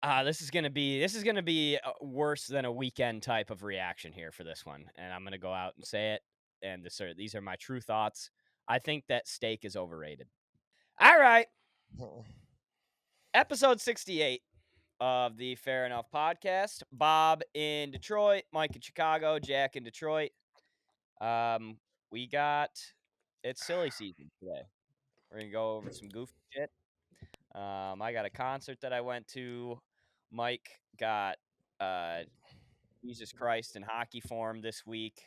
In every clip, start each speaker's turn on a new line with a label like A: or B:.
A: This is gonna be worse than a weekend type of reaction here for this one, and I'm gonna go out and say it. And these are my true thoughts. I think that steak is overrated. All right, episode 68 of the Fair Enough podcast. Bob in Detroit, Mike in Chicago, Jack in Detroit. Um, we got it's silly season today. We're gonna go over some goofy shit. I got a concert that I went to. Mike got uh Jesus Christ in hockey form this week.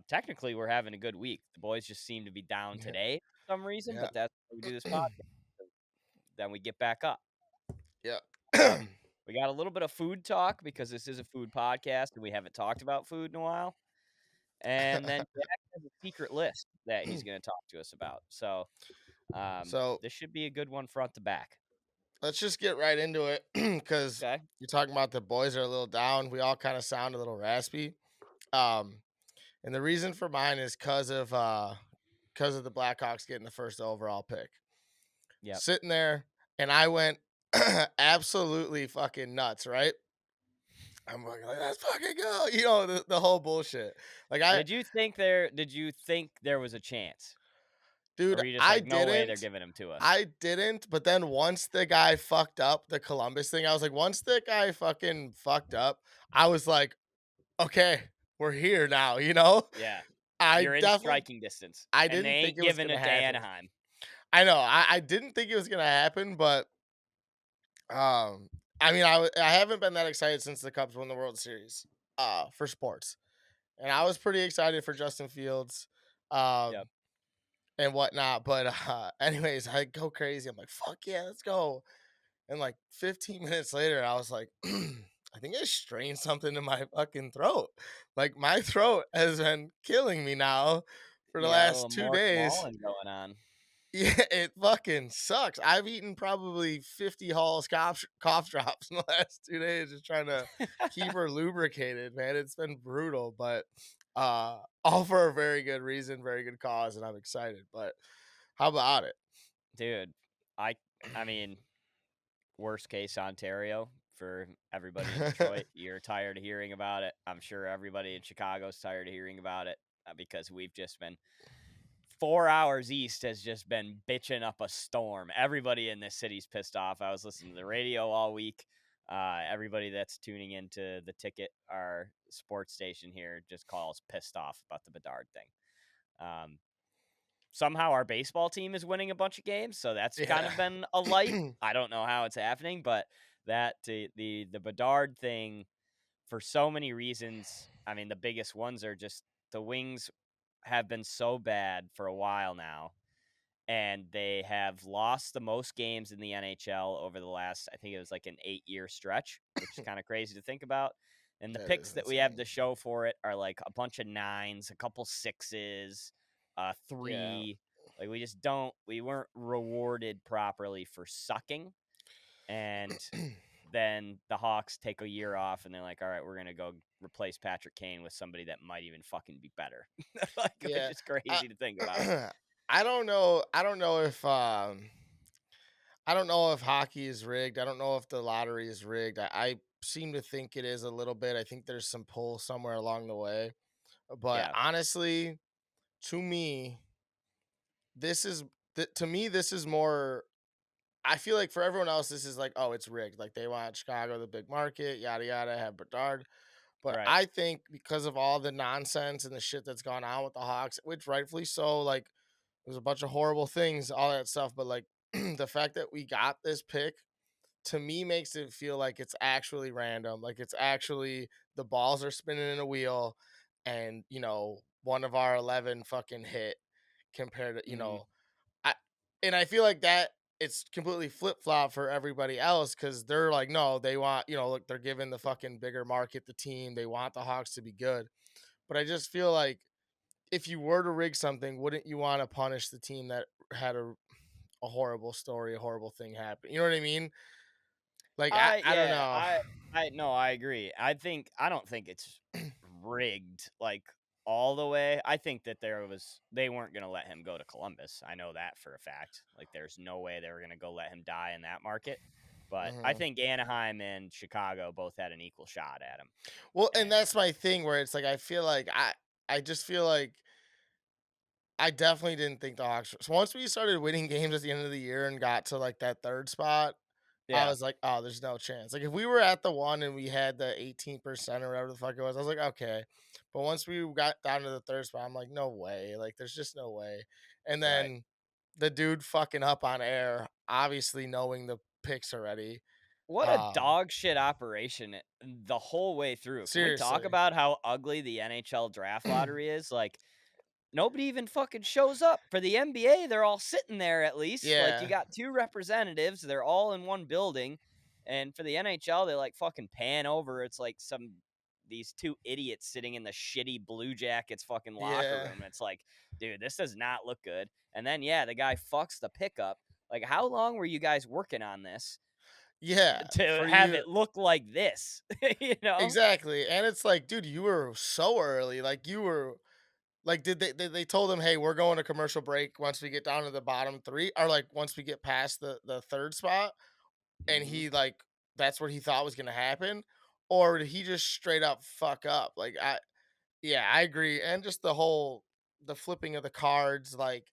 A: Technically, we're having a good week. The boys just seem to be down
B: Yeah,
A: today for some reason,
B: yeah,
A: but that's why we do this podcast. Then we get back up.
B: yeah.
A: We got a little bit of food talk because this is a food podcast and we haven't talked about food in a while. And then Jack has a secret list that he's going to talk to us about. So
B: So
A: this should be a good one front to back.
B: let's just get right into it because
A: Okay.
B: you're talking about the boys are a little down. We all kind of sound a little raspy. Um, and the reason for mine is because of the Blackhawks getting the first overall pick.
A: Yep.
B: Sitting there, and I went absolutely fucking nuts. Right? I'm like, let's fucking go. The whole bullshit. Like
A: Did you think there was a chance? Or
B: dude,
A: were you just
B: I
A: like, no way they're
B: didn't.
A: giving him to us?
B: I didn't, but then once the guy fucked up the Columbus thing, I was like, once the guy fucking fucked up, I was like, okay, we're here now,
A: Yeah.
B: I
A: You're in
B: definitely
A: striking distance.
B: I
A: And they
B: didn't think
A: ain't
B: it was
A: giving
B: gonna
A: it to
B: happen.
A: Anaheim.
B: I know, I didn't think it was gonna happen, but I mean, I haven't been that excited since the Cubs won the World Series, for sports. And I was pretty excited for Justin Fields.
A: Yep.
B: Um and whatnot. But anyways, I go crazy. I'm like, fuck yeah, let's go. And like 15 minutes later, I was like, I think I strained something in my fucking throat. Like my throat has been killing me now for the
A: You got a little
B: last two
A: Morse
B: days.
A: Wallen going on.
B: Yeah, it fucking sucks. I've eaten probably 50 Halls cough drops in the last 2 days just trying to keep her lubricated, man. It's been brutal, but all for a very good reason, very good cause, and I'm excited. But how about it?
A: Dude, I I mean, worst case Ontario for everybody in Detroit. You're tired of hearing about it. I'm sure everybody in Chicago's tired of hearing about it because we've just been 4 hours east has just been bitching up a storm. Everybody in this city's pissed off. I was listening to the radio all week. Everybody that's tuning into the ticket, our sports station here, just calls pissed off about the Bedard thing. Um, Somehow our baseball team is winning a bunch of games, so that's kind
B: Yeah.
A: of been a light. I don't know how it's happening, but the Bedard thing for so many reasons. I mean, the biggest ones are just the Wings have been so bad for a while now, and they have lost the most games in the NHL over the last, I think it was like an 8-year stretch, which is kind of crazy to think about. And the
B: That is
A: picks that we have
B: insane.
A: to show for it are like a bunch of nines, a couple sixes,
B: Yeah.
A: three. Like we weren't rewarded properly for sucking. And then the Hawks take a year off and they're like, all right, we're going to go replace Patrick Kane with somebody that might even fucking be better. Like, which
B: Yeah.
A: is
B: I
A: crazy to think about.
B: I don't know. I don't know if hockey is rigged. I don't know if the lottery is rigged. I seem to think it is a little bit. I think there's some pull somewhere along the way. But
A: Yeah.
B: honestly, to me, to me this is more. I feel like for everyone else, this is like, oh, it's rigged. Like they want Chicago, the big market, yada yada, have Bedard. But
A: Right.
B: I think because of all the nonsense and the shit that's gone on with the Hawks, which rightfully so, like there's a bunch of horrible things, all that stuff. But like the fact that we got this pick to me makes it feel like it's actually random. Like it's actually the balls are spinning in a wheel and, one of our 11 fucking hit compared to,
A: Mhm.
B: I and I feel like that it's completely flip flop for everybody else because they're like, no, they want, look, they're giving the fucking bigger market the team. They want the Hawks to be good. But I just feel like if you were to rig something, wouldn't you want to punish the team that had a horrible story, a horrible thing happen? You know what I mean? Like I don't
A: Yeah,
B: know.
A: I no, I agree. I don't think it's rigged like all the way. I think that they weren't going to let him go to Columbus. I know that for a fact. Like there's no way they were going to go let him die in that market. But I
B: Mhm.
A: think Anaheim and Chicago both had an equal shot at him.
B: Well, and
A: And
B: that's my thing where it's like I feel like I just feel like I definitely didn't think the Hawks so once we started winning games at the end of the year and got to, like, that 3rd spot, I
A: yeah,
B: was like, "Oh, there's no chance." Like, if we were at the 1 and we had the 18% or whatever the fuck it was, I was like, "Okay." But once we got down to the 3rd spot, I'm like, "No way." Like, there's just no way. And
A: right.
B: then the dude fucking up on air, obviously knowing the picks already.
A: What a
B: Um,
A: dog shit operation the whole way through. Can we talk
B: seriously.
A: about how ugly the NHL draft lottery is? Like, nobody even fucking shows up. For the NBA, they're all sitting there at least. Like, you
B: Yeah.
A: got 2 representatives, they're all in one building. And for the NHL, they, like, fucking pan over. It's like these 2 idiots sitting in the shitty Blue Jackets fucking locker
B: Yeah.
A: room. And it's like, dude, this does not look good. And then, yeah, the guy fucks the pickup. Like, how long were you guys working on this
B: Yeah.
A: to
B: For
A: have
B: you
A: it look like this? You know?
B: exactly. And it's like, dude, you were so early. Like, you were like, did they told him, "Hey, we're going to commercial break once we get down to the bottom 3," or, like, once we get past the 3rd spot, and
A: Mhm.
B: he, like that's what he thought was gonna happen? Or did he just straight up fuck up? Like, yeah, I agree, and just the flipping of the cards, like,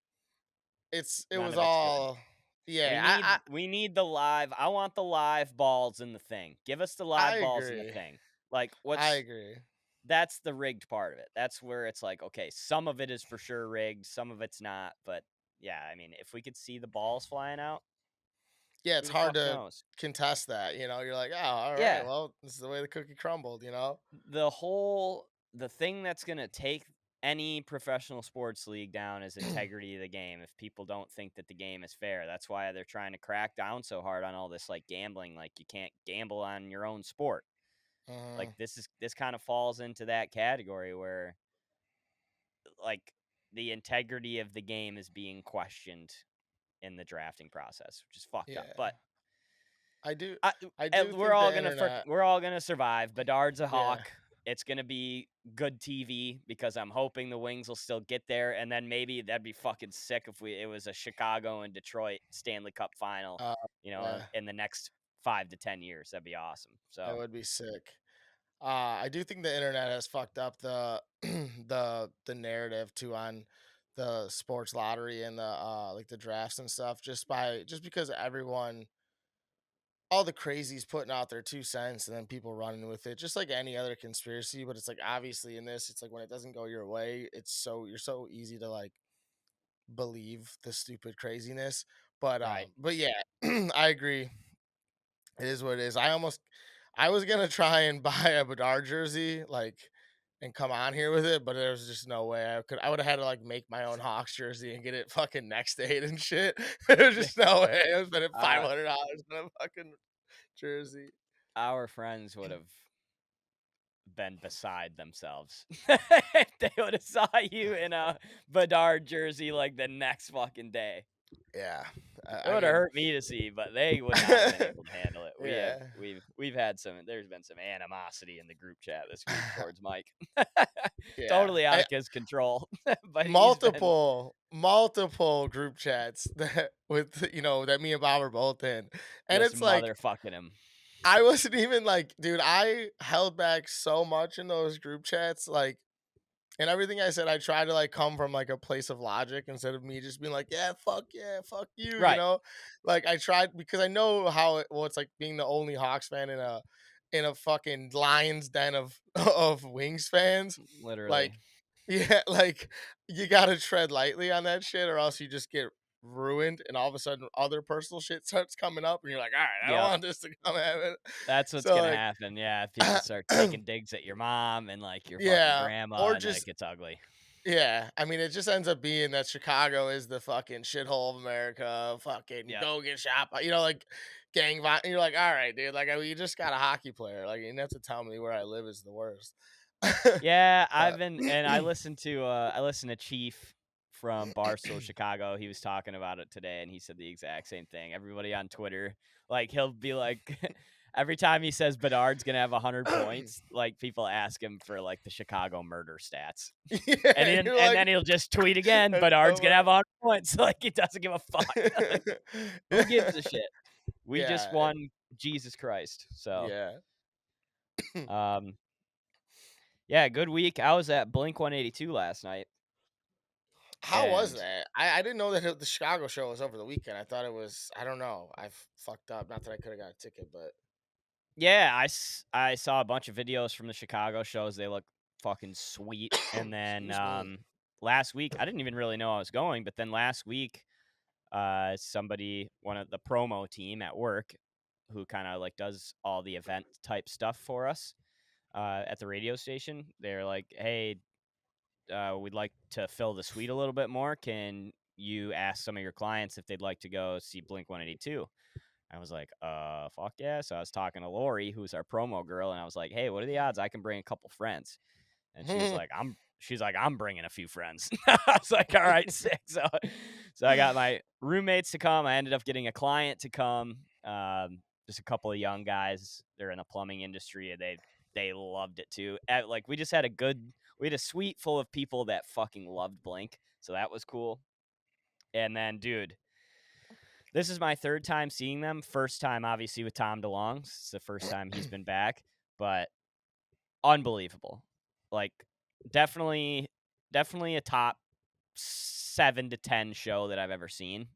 B: it
A: None
B: was
A: of it's good.
B: all yeah, I
A: We need the live I want the live balls in the thing. Give us the live balls in the
B: agree.
A: thing. Like,
B: I
A: what's
B: agree.
A: that's the rigged part of it. That's where it's like, okay, some of it is for sure rigged, some of it's not, but yeah, I mean, if we could see the balls flying out,
B: Yeah,
A: who
B: it's
A: the
B: hard
A: fuck
B: to
A: knows?
B: contest that, you're like, "Oh, alright,
A: Yeah,
B: well, this is the way the cookie crumbled," you know?
A: the thing that's gonna take any professional sports league down is integrity of the game. If people don't think that the game is fair, that's why they're trying to crack down so hard on all this like gambling. Like, you can't gamble on your own sport. Like,
B: Mhm.
A: this kind of falls into that category where like the integrity of the game is being questioned in the drafting process, which is fucked up.
B: Yeah.
A: But
B: I do
A: I
B: I do
A: we're
B: think
A: all
B: the
A: gonna
B: internet
A: we're all gonna survive. Bedard's a
B: yeah.
A: Hawk. It's gonna be good TV because I'm hoping the Wings will still get there, and then maybe that'd be fucking sick if it was a Chicago and Detroit Stanley Cup final,
B: Uh, yeah,
A: in the next 5 to 10 years. That'd be awesome.
B: that
A: So
B: would be sick. I do think the internet has fucked up the the narrative too on the sports lottery and like the drafts and stuff just because everyone all the crazies putting out their 2 cents and then people running with it just like any other conspiracy, but it's like obviously in this it's like when it doesn't go your way you're so easy to like believe the stupid craziness.
A: right.
B: But yeah, I agree. It is what it is. I was gonna try and buy a Bedard jersey, like, and come on here with it, but there was just no way I would have had to like make my own Hawks jersey and get it fucking next date and shit. There's just no way. I was spending
A: uh,
B: $500 on a fucking jersey.
A: our friends would have been beside themselves if they would have saw you in a Bedard jersey like the next fucking day.
B: Yeah.
A: It
B: I
A: would have
B: mean
A: hurt me to see, but they would not have been able to handle it.
B: yeah.
A: We've had there's been some animosity in the group chat this week towards Mike.
B: Yeah.
A: Totally out of his control. But he's been
B: Multiple group chats that that me and Bob are both in. And
A: just
B: it's like
A: motherfucking him.
B: I wasn't even like, dude, I held back so much in those group chats, like, and everything I said, I tried to like come from like a place of logic instead of me just being like, yeah, fuck you,
A: Right.
B: Like I tried because I know well, it's like being the only Hawks fan in a fucking Lions den of of Wings fans.
A: Literally.
B: Like, yeah, like you gotta tread lightly on that shit, or else you just get ruined, and all of a sudden other personal shit starts coming up, and you're like, all right, I don't
A: Yep.
B: want this to come happen.
A: That's what's
B: So
A: gonna
B: like,
A: happen. Yeah. If people start taking digs at your mom and like your fucking
B: yeah,
A: grandma
B: or
A: and like
B: just
A: it's ugly.
B: yeah, I mean, it just ends up being that Chicago is the fucking shithole of America. Fucking
A: Yep.
B: go get shot by, like and you're like, all right, dude. Like, you just got a hockey player. Like, you didn't have to tell me where I live is the worst.
A: Yeah, I've
B: But
A: been and I listened to Chief from Barstool Chicago. He was talking about it today and he said the exact same thing. Everybody on Twitter, like he'll be like every time he says Bedard's gonna have 100 points, like people ask him for like the Chicago murder stats. And
B: yeah,
A: then
B: you're
A: and
B: like,
A: then he'll just tweet again,
B: that's
A: Bedard's
B: so
A: gonna have
B: funny.
A: 100 points. Like he doesn't give a fuck. Like, who gives a shit? We just
B: Yeah,
A: won Jesus Christ. So,
B: Yeah.
A: um, yeah, good week. I was at Blink 182 last night,
B: How was
A: and
B: that? I didn't know that the Chicago show was over the weekend. I thought it was. I don't know. I fucked up. Not that I could have got a ticket, but
A: yeah, I saw a bunch of videos from the Chicago shows. They look fucking sweet. And then
B: excuse me.
A: last week, I didn't even really know I was going, but then last week, one of the promo team at work, who kind of like does all the event type stuff for us at the radio station, they're like, "Hey, we'd like to fill the suite a little bit more. Can you ask some of your clients if they'd like to go see Blink 182?" I was like, fuck yeah. So I was talking to Lori, who's our promo girl, and I was like, "Hey, what are the odds I can bring a couple friends?" And she's like, "I'm bringing a few friends." I was like, "All right, sick." So I got my roommates to come. I ended up getting a client to come. Just a couple of young guys. They're in the plumbing industry, and they loved it too. Like we had a suite full of people that fucking loved Blink, so that was cool. And then, dude, this is my third time seeing them. First time, obviously, with Tom DeLonge. It's the first time he's been back, but unbelievable. Like, definitely, definitely a top 7 to 10 show that I've ever seen.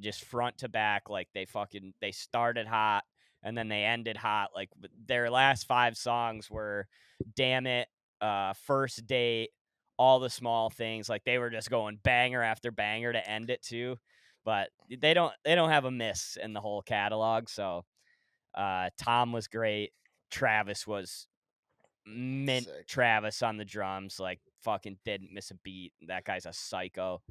A: Just front to back, like they started hot and then they ended hot. Like their last 5 songs were "Damn It," "First Date," "All the Small Things." Like they were just going banger after banger to end it too. But they don't have a miss in the whole catalog. So Tom was great. Travis was mint.
B: Sick.
A: Travis on the drums, like fucking didn't miss a beat. That guy's a psycho.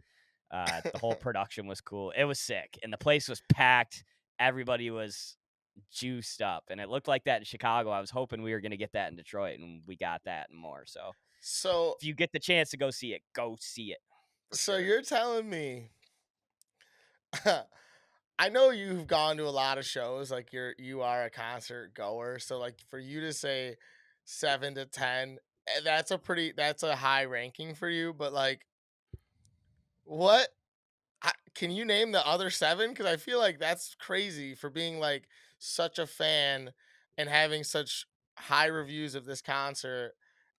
A: The whole production was cool. It was sick, and the place was packed. Everybody was juiced up, and it looked like that in Chicago. I was hoping we were going to get that in Detroit, and we got that and more. So,
B: So
A: if you get the chance to go see it, go see it for
B: so
A: sure.
B: you're telling me I know you've gone to a lot of shows, like you are a concert goer. So like for you to say 7 to 10, that's a high ranking for you. But like, what can you name the other seven? Because I feel like that's crazy for being like such a fan and having such high reviews of this concert,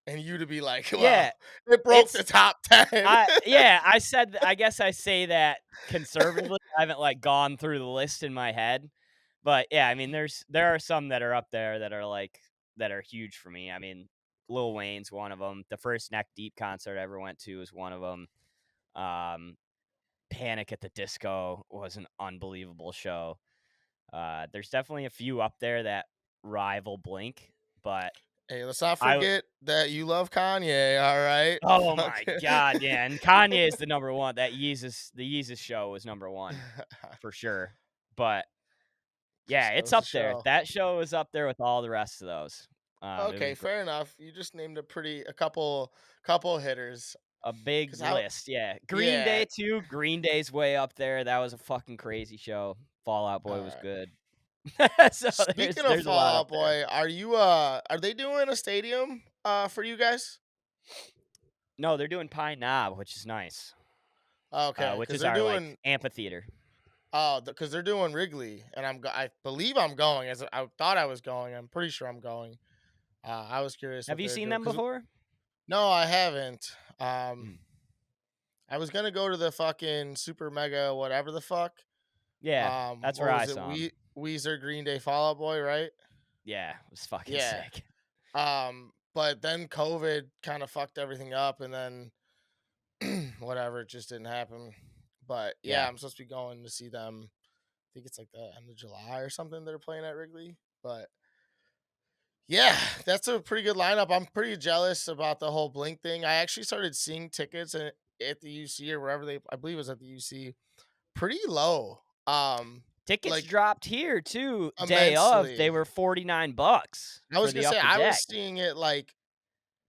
B: and you to be like,
A: Yeah,
B: well, it broke the
A: it's
B: top 10.
A: I guess I say that conservatively. I haven't like gone through the list in my head, but yeah, I mean, there are some that are up there that are huge for me. I mean, Lil Wayne's one of them. The first Neck Deep concert I ever went to was one of them. Um, Panic at the Disco was an unbelievable show. There's definitely a few up there that rival Blink, but
B: Hey, let's not
A: I
B: forget that you love Kanye, all right?
A: oh my
B: Fuck.
A: god, yeah, and Kanye is the number one. The Yeezus show was number one for sure. But yeah,
B: Show's
A: it's
B: the
A: up there.
B: show.
A: That show is up there with all the rest of those. It was
B: Okay, fair enough. You just named a couple hitters.
A: a big
B: Cause how
A: list. Yeah, Green
B: yeah,
A: Day too. Green Day's way up there. That was a fucking crazy show. Fall Out Boy was
B: alright.
A: good. So
B: Speaking of
A: there's a lot
B: Fall
A: up
B: Out
A: there.
B: Boy, are they doing a stadium for you guys?
A: No, they're doing Pine Knob, which is nice.
B: Okay,
A: Which
B: because
A: is
B: they're
A: our
B: doing
A: like amphitheater.
B: because they're doing Wrigley, and I believe I'm going. As I thought I was going, I'm pretty sure I'm going. I was curious
A: Have
B: what
A: you
B: they're
A: seen
B: doing
A: them
B: because
A: before?
B: no, I haven't.
A: Mm.
B: I was gonna go to the fucking super mega whatever the fuck.
A: Yeah, that's
B: What
A: where I
B: was it?
A: saw him.
B: Weezer, Green Day, Fall Out Boy, right?
A: Yeah, it was fucking
B: Yeah.
A: sick.
B: But then COVID kind of fucked everything up, and then whatever, it just didn't happen. But yeah,
A: Yeah.
B: I'm supposed to be going to see them. I think it's like the end of July or something. They're playing at Wrigley, but yeah, that's a pretty good lineup. I'm pretty jealous about the whole Blink thing. I actually started seeing tickets at the UC or wherever I believe it was at the UC, pretty low.
A: Tickets
B: Like
A: dropped here too. Day of, they
B: immensely.
A: were $49
B: I
A: for
B: was gonna
A: the
B: say
A: upper
B: I was
A: deck.
B: seeing it like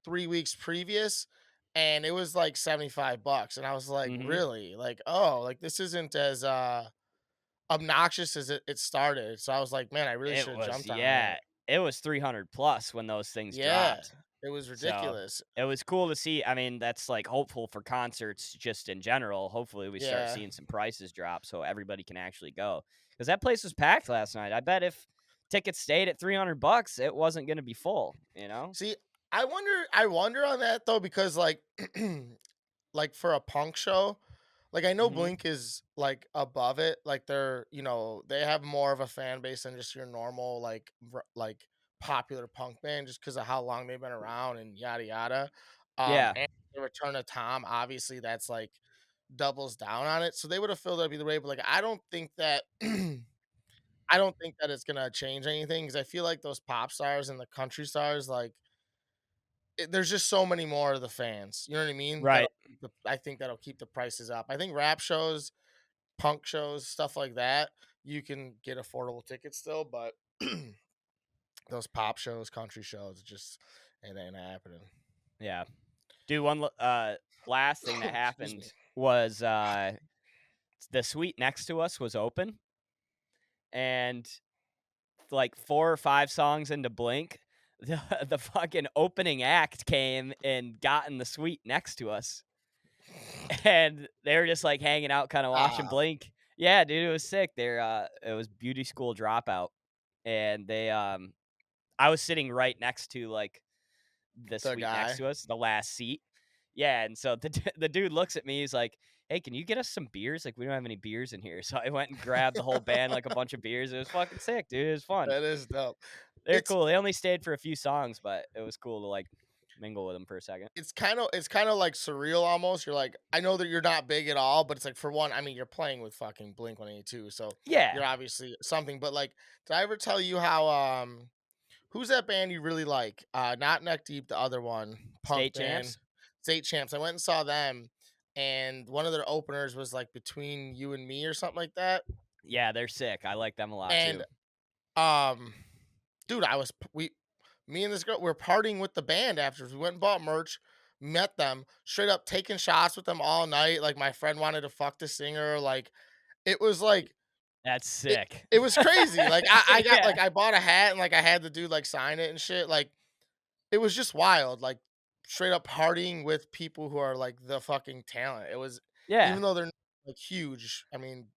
B: 3 weeks previous, and it was like $75, and I was like,
A: Mhm.
B: really? Like, oh, like this isn't as obnoxious as it started. So I was like, man, I really should have jumped on it.
A: It was 300 plus when those things
B: Yeah,
A: dropped.
B: it was
A: So,
B: ridiculous.
A: it was cool to see. I mean, that's, like, hopeful for concerts just in general. Hopefully, we start
B: Yeah.
A: seeing some prices drop so everybody can actually go. because that place was packed last night. I bet if tickets stayed at $300, it wasn't going to be full. You know?
B: See, I wonder on that though because like like for a punk show, like I know
A: Hmm.
B: Blink is like above it. Like they're, they have more of a fan base than just your normal like popular punk band just because of how long they've been around and yada yada.
A: Yeah.
B: And the return of Tom, obviously that's like doubles down on it. So they would have filled up either way, but like I don't think that I don't think that it's gonna change anything because I feel like those pop stars and the country stars, like there's just so many more of the fans. You know what I mean?
A: Right.
B: I think that'll keep the prices up. I think rap shows, punk shows, stuff like that, you can get affordable tickets still, but those pop shows, country shows, it ain't happening.
A: Yeah. Dude, last thing that
B: Excuse me.
A: happened was the suite next to us was open, and like 4 or 5 songs into Blink, the fucking opening act came and got in the suite next to us, and they were just like hanging out, kind of watching
B: Ah,
A: Blink. Yeah, dude, it was sick. It was Beauty School Dropout, and I was sitting right next to like the
B: the
A: suite next
B: guy.
A: to us, the last seat. Yeah, and so the dude looks at me. He's like, "Hey, can you get us some beers? Like, we don't have any beers in here." So I went and grabbed the whole band like a bunch of beers. It was fucking sick, dude. It was fun.
B: That is dope.
A: They're
B: It's
A: cool. They only stayed for a few songs, but it was cool to like mingle with them for a second.
B: it's kind of like surreal almost. You're like, I know that you're not big at all, but it's like for one, I mean, you're playing with fucking Blink 182, so
A: Yeah,
B: you're obviously something. But like, did I ever tell you how who's that band you really like? Not Neck Deep, the other one, punk
A: state
B: band,
A: champs.
B: State Champs. I went and saw them, and one of their openers was like Between You and Me or something like that.
A: Yeah, they're sick. I like them a lot
B: And
A: too.
B: um, dude, me and this girl, we're partying with the band after we went and bought merch, met them, straight up taking shots with them all night. Like my friend wanted to fuck the singer. Like it was like
A: That's
B: it
A: sick.
B: it was crazy. Like I got
A: Yeah,
B: like I bought a hat and like I had the dude like sign it and shit. Like it was just wild. Like straight up partying with people who are like the fucking talent. It was
A: yeah.
B: even though they're not, like huge. I mean,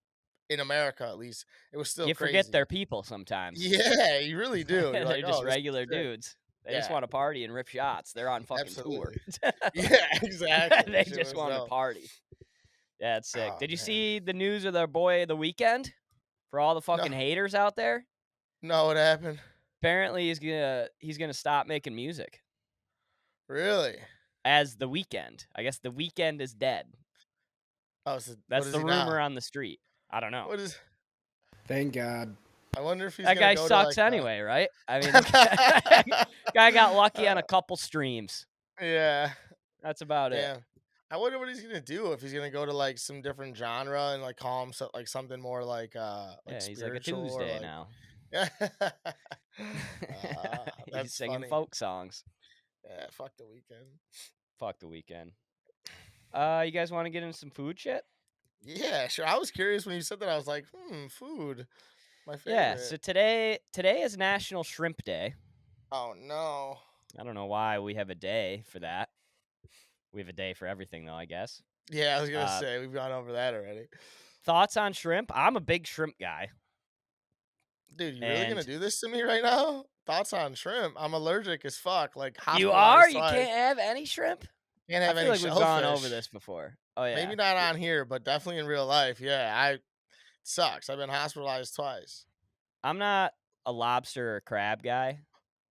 B: in America at least, it was still
A: You forget
B: crazy.
A: they're people sometimes.
B: Yeah, you really do. You're like,
A: They're just
B: oh, this is
A: regular
B: sick.
A: dudes. They just
B: Yeah,
A: want to party and rip shots. They're on fucking tour.
B: absolutely. Yeah, exactly.
A: They
B: That shit
A: just
B: was
A: want to
B: dope.
A: party. Yeah, it's sick.
B: Oh
A: Did you
B: man.
A: see the news of their boy The Weekend? For all the
B: No,
A: fucking haters out there,
B: no, what happened?
A: apparently he's gonna stop making music
B: Really?
A: as The Weekend. I guess The Weekend is dead.
B: Oh, so what
A: That's
B: is
A: the
B: he
A: rumor
B: now?
A: on the street. I don't know.
B: What is
C: Thank God.
B: I wonder if he's
A: That
B: gonna
A: guy
B: go to
A: sucks
B: like
A: anyway, right? I mean, the guy got lucky on a couple streams.
B: yeah.
A: That's about it.
B: Damn. I wonder what he's gonna do if he's gonna go to like some different genre and like call himself like something more like
A: Yeah, he's like a
B: spiritual or
A: Tuesday
B: like
A: now. He's
B: that's
A: singing
B: funny.
A: folk songs.
B: Yeah, fuck the weekend.
A: Fuck The Weekend. You guys want to get into some food shit?
B: Yeah, sure. I was curious when you said that. I was like, food, my
A: Yeah.
B: favorite.
A: So today is National Shrimp Day.
B: Oh no.
A: I don't know why we have a day for that. We have a day for everything, though, I guess.
B: Yeah, I was gonna
A: Uh,
B: say we've gone over that already.
A: thoughts on shrimp? I'm a big shrimp guy.
B: Dude, you really gonna
A: And
B: do this to me right now? Thoughts on shrimp? I'm allergic as fuck. Like
A: you are?
B: hospitalized
A: You
B: twice.
A: can't have any shrimp?
B: Can't
A: I
B: have
A: feel
B: any
A: like we've gone over
B: shellfish.
A: this before. Oh, yeah.
B: Maybe not on here, but definitely in real life. Yeah, sucks. I've been hospitalized twice.
A: I'm not a lobster or crab guy.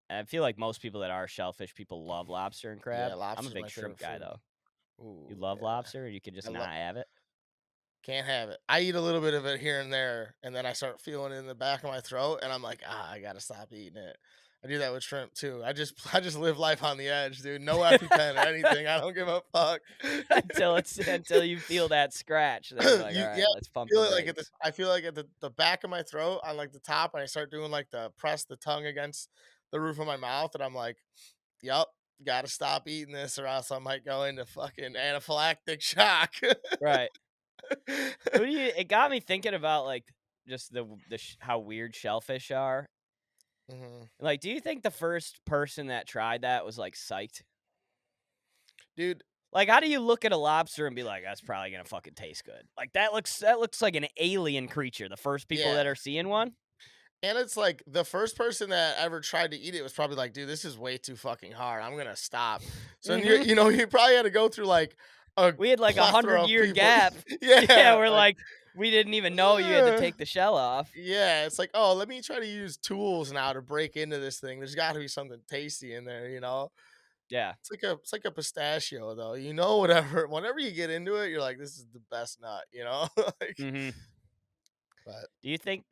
A: I feel like most people that are shellfish people love lobster and
B: Yeah,
A: crab. I'm a
B: lobster's
A: big
B: my
A: shrimp
B: favorite
A: guy,
B: food.
A: though. You
B: Ooh,
A: love
B: yeah.
A: lobster, or you can just
B: I
A: not
B: love.
A: have it?
B: Can't have it. I eat a little bit of it here and there, and then I start feeling it in the back of my throat, and I'm like, I gotta stop eating it. I do that with shrimp too. I just live life on the edge, dude. No EpiPen or anything. I don't give a fuck.
A: until you feel that scratch. Then you're like, all
B: Yeah,
A: right, let's pump
B: feel
A: the
B: it like at the
A: brakes.
B: I feel like at the back of my throat on like the top, and I start doing like the press the tongue against the roof of my mouth, and I'm like, "Yep, gotta stop eating this, or else I might go into fucking anaphylactic shock."
A: Right. Who do you? It got me thinking about like just how weird shellfish are.
B: Mhm.
A: Like, do you think the first person that tried that was like psyched?
B: Dude,
A: Like, how do you look at a lobster and be like, "That's probably gonna fucking taste good"? Like, that looks like an alien creature. The first people
B: Yeah.
A: that are seeing one,
B: And it's like the first person that ever tried to eat it was probably like, dude, this is way too fucking hard. I'm gonna stop. So then
A: mhm.
B: you probably had to go through like a
A: We had like a
B: plethora of
A: 100-year
B: people.
A: gap. Yeah,
B: Yeah,
A: we're
B: like
A: like, we didn't even know you had to take the shell off.
B: yeah, it's like, oh, let me try to use tools now to break into this thing. There's got to be something tasty in there, you know.
A: Yeah.
B: It's like a pistachio though, you know. Whatever, whenever you get into it, you're like, this is the best nut, you know. Like,
A: Mhm.
B: but
A: Do you think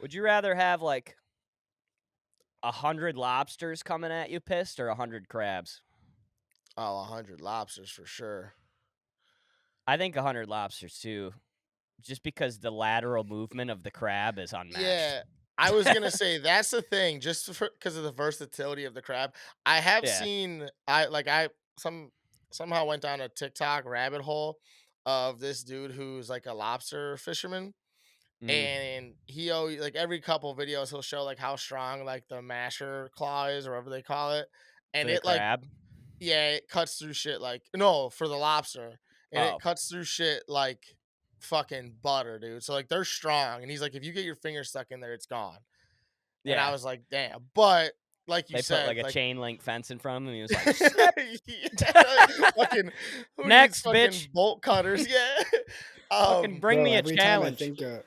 A: would you rather have like 100 lobsters coming at you pissed or 100 crabs?
B: oh, 100 lobsters for sure.
A: I think 100 lobsters too, just because the lateral movement of the crab is unmatched.
B: Yeah, I was gonna say that's the thing, just because of the versatility of the crab. I have
A: Yeah.
B: seen, I somehow went down a TikTok rabbit hole of this dude who's like a lobster fisherman,
A: Mhm.
B: and he always like every couple videos he'll show like how strong like the masher claw is or whatever they call it,
A: For
B: and
A: the
B: it like
A: crab?
B: yeah, it cuts through shit like no, for the lobster. And it
A: Oh,
B: cuts through shit like fucking butter, dude. So like they're strong. And he's like, if you get your finger stuck in there, it's gone. And I
A: yeah.
B: was like, damn. But like you
A: They put
B: said,
A: like a
B: like
A: chain link fence in front of him and he was like, "Snip."
B: yeah, fucking who needs
A: Next,
B: fucking
A: bitch.
B: bolt cutters? Yeah.
A: Fucking bring
C: Bro,
A: me a
C: every time I
A: challenge.
C: think of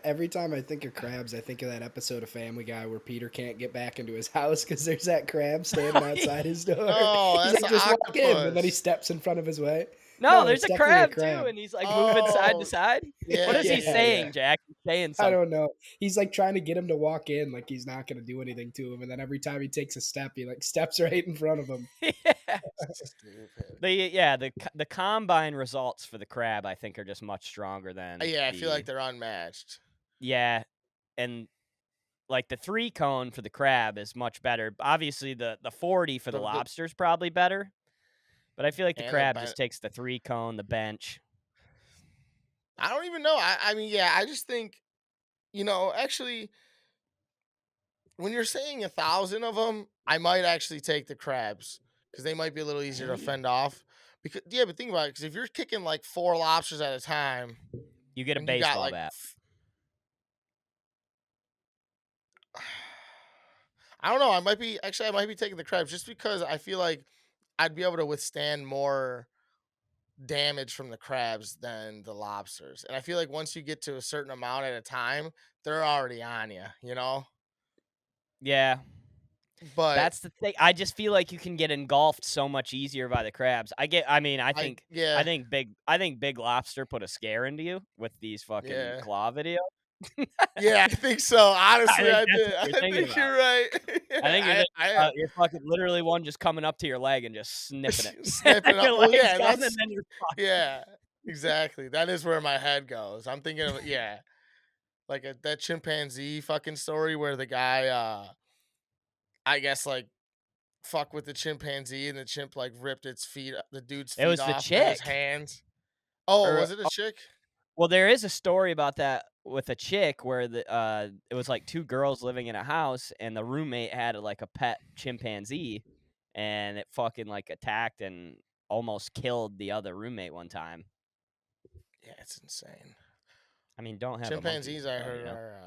C: every time I think of crabs, I think of that episode of Family Guy where Peter can't get back into his house because there's that crab standing outside his door.
B: Oh,
C: He's
B: that's
C: like,
B: an
C: just walk in, and then he
B: octopus.
C: steps in front of his way.
A: No,
C: No,
A: there's
C: it's
A: a
C: definitely a
A: crab too,
C: crab.
A: and he's like moving side to
B: Oh,
A: side. What
B: yeah,
A: is he
B: yeah,
C: Yeah.
A: saying, Jack? He's saying
C: I
A: something.
C: don't know. He's like trying to get him to walk in, like he's not going to do anything to him, and then every time he takes a step, he like steps right in front of him.
A: Yeah.
B: stupid.
A: The combine results for the crab, I think, are just much stronger than
B: Yeah, I feel like
A: the
B: they're unmatched.
A: yeah, and like the 3 cone for the crab is much better. Obviously, the 40 for the
B: The
A: lobster is probably better, but I feel like the
B: and the
A: crab just takes the 3 cone, the bench.
B: I don't even know. I mean, yeah, I just think, actually, when you're saying 1,000 of them, I might actually take the crabs because they might be a little easier to
A: Really?
B: fend off. Because yeah, but think about it. Because if you're kicking like 4 lobsters at a time,
A: You get a
B: and you got
A: baseball
B: like,
A: bat.
B: I don't know. I might be taking the crabs just because I feel like I'd be able to withstand more damage from the crabs than the lobsters. And I feel like once you get to a certain amount at a time, they're already on you, you know?
A: Yeah.
B: But
A: That's the thing. I just feel like you can get engulfed so much easier by the crabs. I mean, I
B: I,
A: think I
B: yeah,
A: think Big Lobster put a scare into you with these fucking
B: yeah.
A: claw videos.
B: Yeah, I think so.
A: I
B: Honestly,
A: think
B: I
A: that's
B: did.
A: what
B: I
A: you're thinking
B: think
A: about.
B: you're right.
A: I think you're
B: I,
A: thinking
B: I
A: about you're fucking literally one just coming up to your leg and just snipping it.
B: snapping it up.
A: Your
B: Well,
A: leg's
B: yeah,
A: gone and
B: that's
A: then you're fucked.
B: yeah, exactly. That is where my head goes. I'm thinking of yeah, like that chimpanzee fucking story where the guy, I guess like fuck with the chimpanzee and the chimp like ripped the dude's
A: It
B: feet
A: was the
B: off, then his
A: chick.
B: hands. Oh,
A: Or
B: was it a chick?
A: well, there is a story about that with a chick where it was like 2 girls living in a house and the roommate had like a pet chimpanzee and it fucking like attacked and almost killed the other roommate one time.
B: Yeah, it's insane.
A: I mean, don't have a monkey with
B: Chimpanzees,
A: you
B: I
A: though, you
B: heard,
A: know?
B: are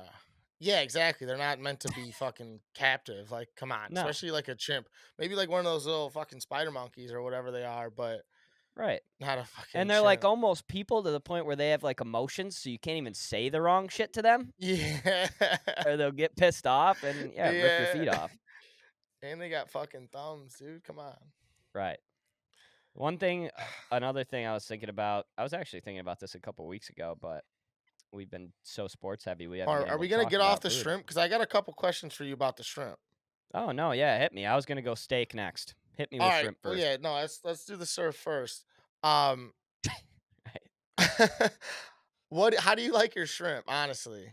B: yeah, exactly. They're not meant to be fucking captive. Like, come on,
A: No.
B: especially like a chimp. Maybe like one of those little fucking spider monkeys or whatever they are, but
A: Right.
B: not a
A: And
B: fucking
A: they're like
B: chimp.
A: almost people to the point where they have like emotions so you can't even say the wrong shit to them
B: Yeah,
A: or they'll get pissed off and yeah, rip your
B: yeah.
A: feet off.
B: And they got fucking thumbs, dude. Come on.
A: Right. Another thing I was thinking about, I was actually thinking about this a couple weeks ago, but we've been so sports heavy, we haven't been
B: Are
A: able
B: we
A: to
B: gonna
A: talk
B: get off
A: about
B: the
A: food.
B: shrimp? Because I got a couple questions for you about the shrimp.
A: Oh no, yeah, hit me. I was gonna go steak next. Hit me
B: All
A: with
B: right.
A: shrimp
B: Well,
A: first.
B: yeah. No, let's do the surf first. Um,
A: Right.
B: what? How do you like your shrimp? Honestly,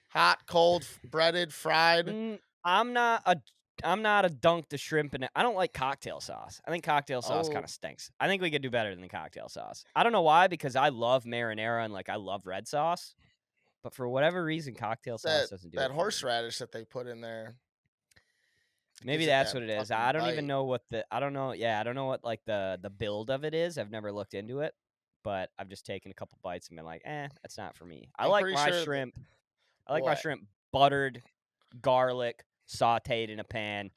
B: hot, cold, breaded, fried.
A: Mm, I'm not a I'm not a dunk the shrimp in it. I don't like cocktail sauce. I think cocktail sauce kind
B: Oh,
A: of stinks. I think we could do better than cocktail sauce. I don't know why, because I love marinara and like I love red sauce, but for whatever reason, cocktail sauce
B: that
A: doesn't do
B: that
A: it for me.
B: horseradish that they put in there. It
A: Maybe
B: gives it
A: that's
B: that
A: what it is.
B: fucking
A: I don't even
B: bite.
A: know what I don't know. Yeah, I don't know what like the build of it is. I've never looked into it, but I've just taken a couple bites and been like, that's not for me. I
B: I'm
A: like
B: pretty
A: my
B: sure that
A: shrimp. I like my
B: what?
A: shrimp buttered, garlic, sautéed in a pan,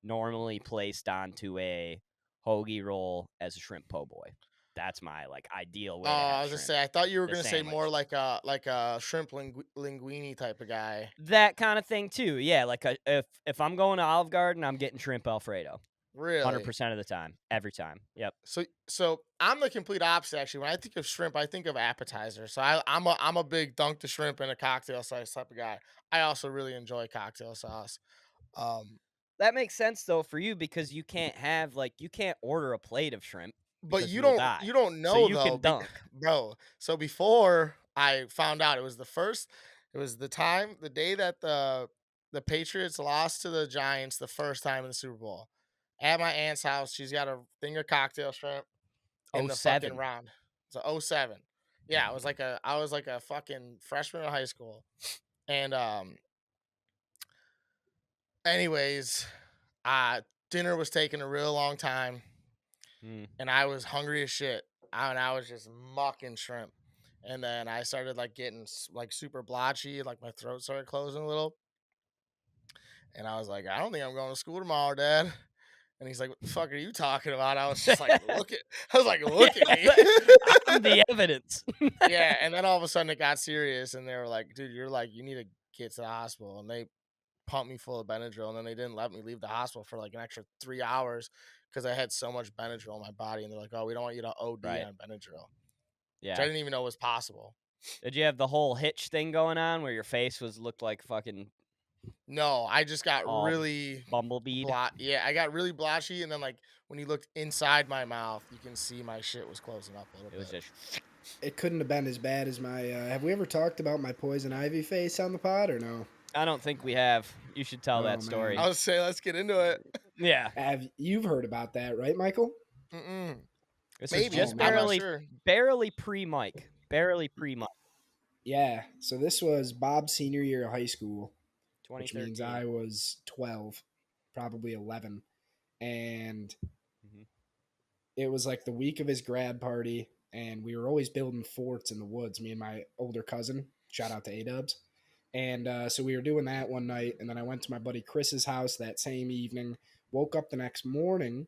A: normally placed onto a hoagie roll as a shrimp po' boy. That's my like ideal
B: Oh,
A: way to
B: I
A: have
B: was gonna
A: shrimp.
B: say, I thought you were
A: The
B: gonna say more
A: sandwich.
B: like a shrimp linguine type of guy.
A: That kind of thing too. Yeah, like if I'm going to Olive Garden, I'm getting shrimp Alfredo.
B: Really?
A: 100% of the time, every time. Yep.
B: So I'm the complete opposite actually. When I think of shrimp, I think of appetizer. So I'm a big dunk the shrimp in a cocktail sauce type of guy. I also really enjoy cocktail sauce. Um,
A: That makes sense though for you because you can't have you can't order a plate of shrimp
B: but
A: because you will die.
B: you don't
A: So
B: know
A: you
B: though,
A: can dunk.
B: bro. So before I found out, it was the day that the Patriots lost to the Giants the first time in the Super Bowl. At my aunt's house, she's got a thing of cocktail shrimp in
A: Oh
B: the fucking
A: 07.
B: round. So '07. Yeah, I was like a fucking freshman in high school. And anyways, uh dinner was taking a real long time
A: Mm.
B: and I was hungry as shit. And I was just mucking shrimp. And then I started like getting like super blotchy, like my throat started closing a little. And I was like, I don't think I'm going to school tomorrow, Dad. And he's like, "What the fuck are you talking about?" I was just like, I was like, "Look at me."
A: I'm the evidence.
B: Yeah, and then all of a sudden it got serious, and they were like, "Dude, you need to get to the hospital." And they pumped me full of Benadryl, and then they didn't let me leave the hospital for like an extra 3 hours because I had so much Benadryl in my body. And they're like, "Oh, we don't want you to OD
A: Right.
B: on Benadryl," which I
A: Yeah.
B: didn't even know was possible.
A: Did you have the whole hitch thing going on where your face looked like fucking
B: No, I just got
A: all
B: really
A: bumblebeed?
B: Yeah, I got really blotchy, and then like when you looked inside my mouth, you can see my shit was closing up a little
A: It was
B: bit.
A: just
C: It couldn't have been as bad as my. Have we ever talked about my poison ivy face on the pod or no?
A: I don't think we have. You should tell
C: Oh
A: that
C: man,
A: story.
B: I would say let's get into it.
A: Yeah.
C: you've heard about that, right, Michael?
B: Mm-mm.
A: This was
C: Oh
B: Maybe
A: just
B: I'm not
C: man,
B: sure.
A: barely pre-Mike. Barely pre-Mike.
C: yeah. So this was Bob's senior year of high school, which means
A: 2013.
C: I was 12, probably 11, and
A: Mhm.
C: it was like the week of his grad party, and we were always building forts in the woods. Me and my older cousin. Shout out to A-Dubs. And so we were doing that one night, and then I went to my buddy Chris's house that same evening. Woke up the next morning,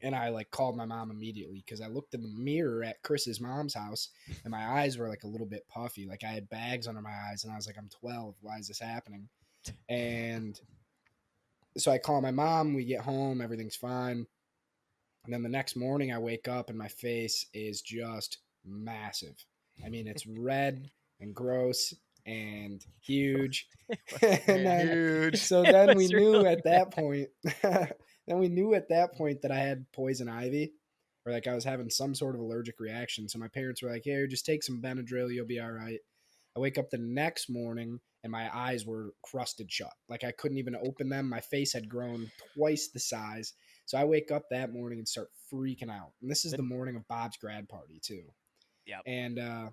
C: and I like called my mom immediately because I looked in the mirror at Chris's mom's house, and my eyes were like a little bit puffy, like I had bags under my eyes, and I was like, "I'm 12. Why is this happening?" And so I call my mom. We get home, everything's fine. And then the next morning, I wake up and my face is just massive. I mean, it's red and gross and huge. And
B: And
C: then,
B: huge.
C: so
A: It
C: then we
A: was
C: knew
A: really
C: at
A: bad.
C: that point, then we knew at that point that I had poison ivy or like I was having some sort of allergic reaction. So my parents were like, here, just take some Benadryl. You'll be all right. I wake up the next morning and my eyes were crusted shut. Like I couldn't even open them. My face had grown twice the size. So I wake up that morning and start freaking out. And this is the
A: The-
C: morning of Bob's grad party, too.
A: Yep.
C: And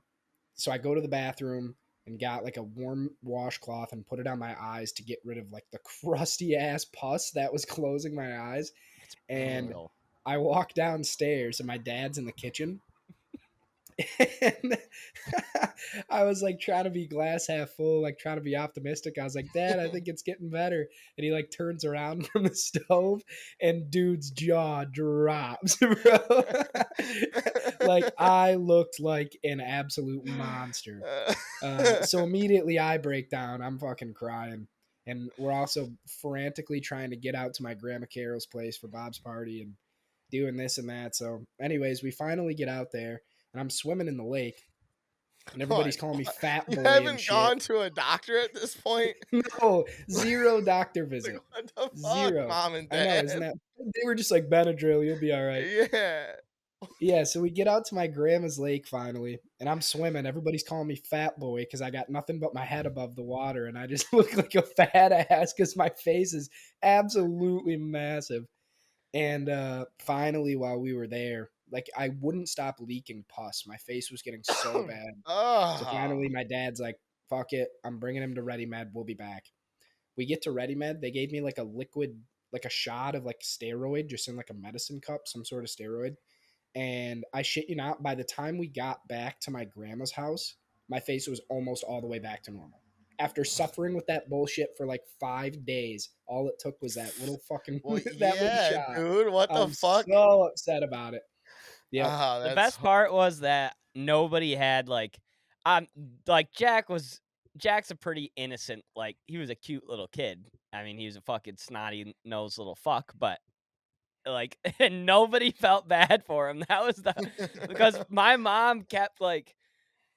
C: so I go to the bathroom and got like a warm washcloth and put it on my eyes to get rid of like the crusty ass pus that was closing my eyes.
A: It's
C: And
A: brutal.
C: I walk downstairs and my dad's in the kitchen. And I was like trying to be glass half full, like trying to be optimistic. I was like, Dad, I think it's getting better. And he like turns around from the stove and dude's jaw drops, bro. Like I looked like an absolute monster. So immediately I break down. I'm fucking crying. And we're also frantically trying to get out to my grandma Carol's place for Bob's party and doing this and that. So, anyways, we finally get out there and I'm swimming in the lake and everybody's
B: Like,
C: calling me
B: what?
C: fat
B: You
C: boy and
B: haven't
C: shit.
B: gone to a doctor at this point?
C: No, zero doctor
B: Like,
C: visit.
B: what the fuck,
C: Zero.
B: mom and
C: I know, isn't
B: dad?
C: that? They were just like Benadryl, you'll be all right.
B: Yeah.
C: Yeah, so we get out to my grandma's lake finally, and I'm swimming. Everybody's calling me fat boy because I got nothing but my head above the water, and I just look like a fat ass because my face is absolutely massive. And finally, while we were there, like I wouldn't stop leaking pus. My face was getting so bad. So
B: Oh.
C: finally, my dad's like, "Fuck it, I'm bringing him to Ready Med. We'll be back." we get to Ready Med. They gave me like a liquid, like a shot of like steroid, just in like a medicine cup, some sort of steroid. And I shit you not, by the time we got back to my grandma's house, my face was almost all the way back to normal. After suffering with that bullshit for like 5 days, all it took was that little fucking
B: Well,
C: that little
B: yeah,
C: shot.
B: dude. What the
C: I'm
B: fuck?
C: so upset about it. Yep.
B: Ah,
A: The
B: that's
A: best part was that nobody had like Jack's a pretty innocent, like he was a cute little kid. I mean, he was a fucking snotty nosed little fuck, but like and nobody felt bad for him. That was because my mom kept like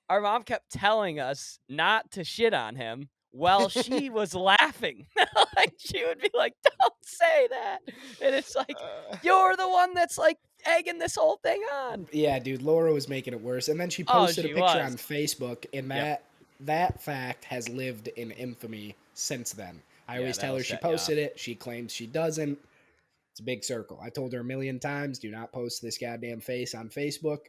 A: our mom kept telling us not to shit on him. Well, she was laughing. Like she would be like, "Don't say that," and it's like you're the one that's like egging this whole thing on.
C: Yeah, dude, Laura was making it worse. And then she
A: Oh,
C: posted a
A: she
C: picture
A: was.
C: on Facebook, and
A: Yep.
C: that fact has lived in infamy since then. I
A: Yeah,
C: always tell
A: that'll
C: her she
A: set you off.
C: posted it. She claims she doesn't. It's a big circle. I told her a million times, do not post this goddamn face on Facebook.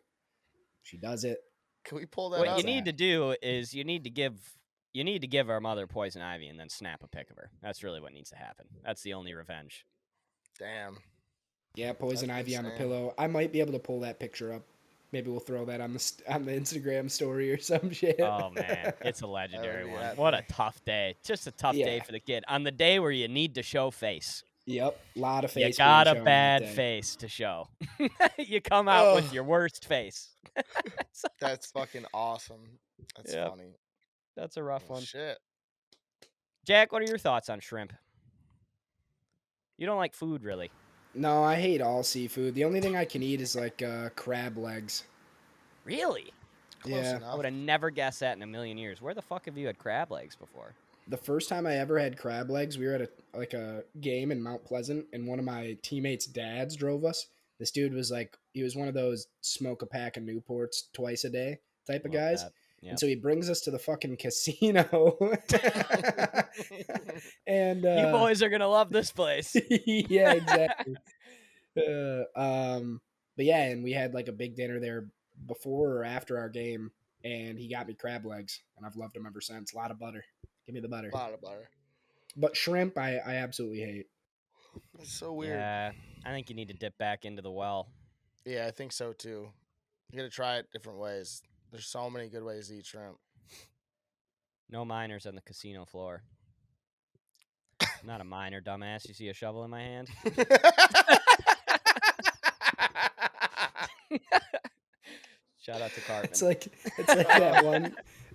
C: She does it.
B: Can we pull that
A: What
B: up?
A: you need to do is you need to give our mother poison ivy and then snap a pic of her. That's really what needs to happen. That's the only revenge.
B: Damn.
C: Yeah, poison
B: That's
C: ivy on the
B: insane.
C: pillow. I might be able to pull that picture up. Maybe we'll throw that on the Instagram story or some shit.
A: Oh man, it's a legendary
B: be
A: one. What a
B: epic.
A: tough day. Just a tough day
C: Yeah.
A: for the kid. On the day where you need to show face.
C: Yep, a lot of
A: You
C: face.
A: got
C: being
A: a
C: shown that
A: bad
C: day.
A: face to show. You come out with
B: Ugh.
A: your worst face.
B: That's fucking awesome. That's
A: Yep.
B: funny.
A: That's a rough
B: Oh,
A: one.
B: shit.
A: Jack, what are your thoughts on shrimp? You don't like food, really.
C: No, I hate all seafood. The only thing I can eat is like crab legs.
A: Really?
B: Close
C: Yeah.
A: I
B: enough.
A: would have never guessed that in a million years. Where the fuck have you had crab legs before?
C: The first time I ever had crab legs, we were at a game in Mount Pleasant, and one of my teammates' dads drove us. This dude was like, he was one of those smoke a pack of Newports twice a day type of
A: Love
C: guys.
A: that. Yep.
C: And so he brings us to the fucking casino. And
A: You boys are gonna love this place.
C: yeah, exactly. But yeah, and we had like a big dinner there before or after our game, and he got me crab legs, and I've loved them ever since. A lot of butter. Give me the butter.
B: A lot of butter.
C: But shrimp, I absolutely hate.
B: It's so weird.
A: Yeah, I think you need to dip back into the well.
B: Yeah, I think so too. You gotta try it different ways. There's so many good ways to eat shrimp.
A: No minors on the casino floor. I'm not a miner, dumbass. You see a shovel in my hand? Shout out to Cartman.
C: It's like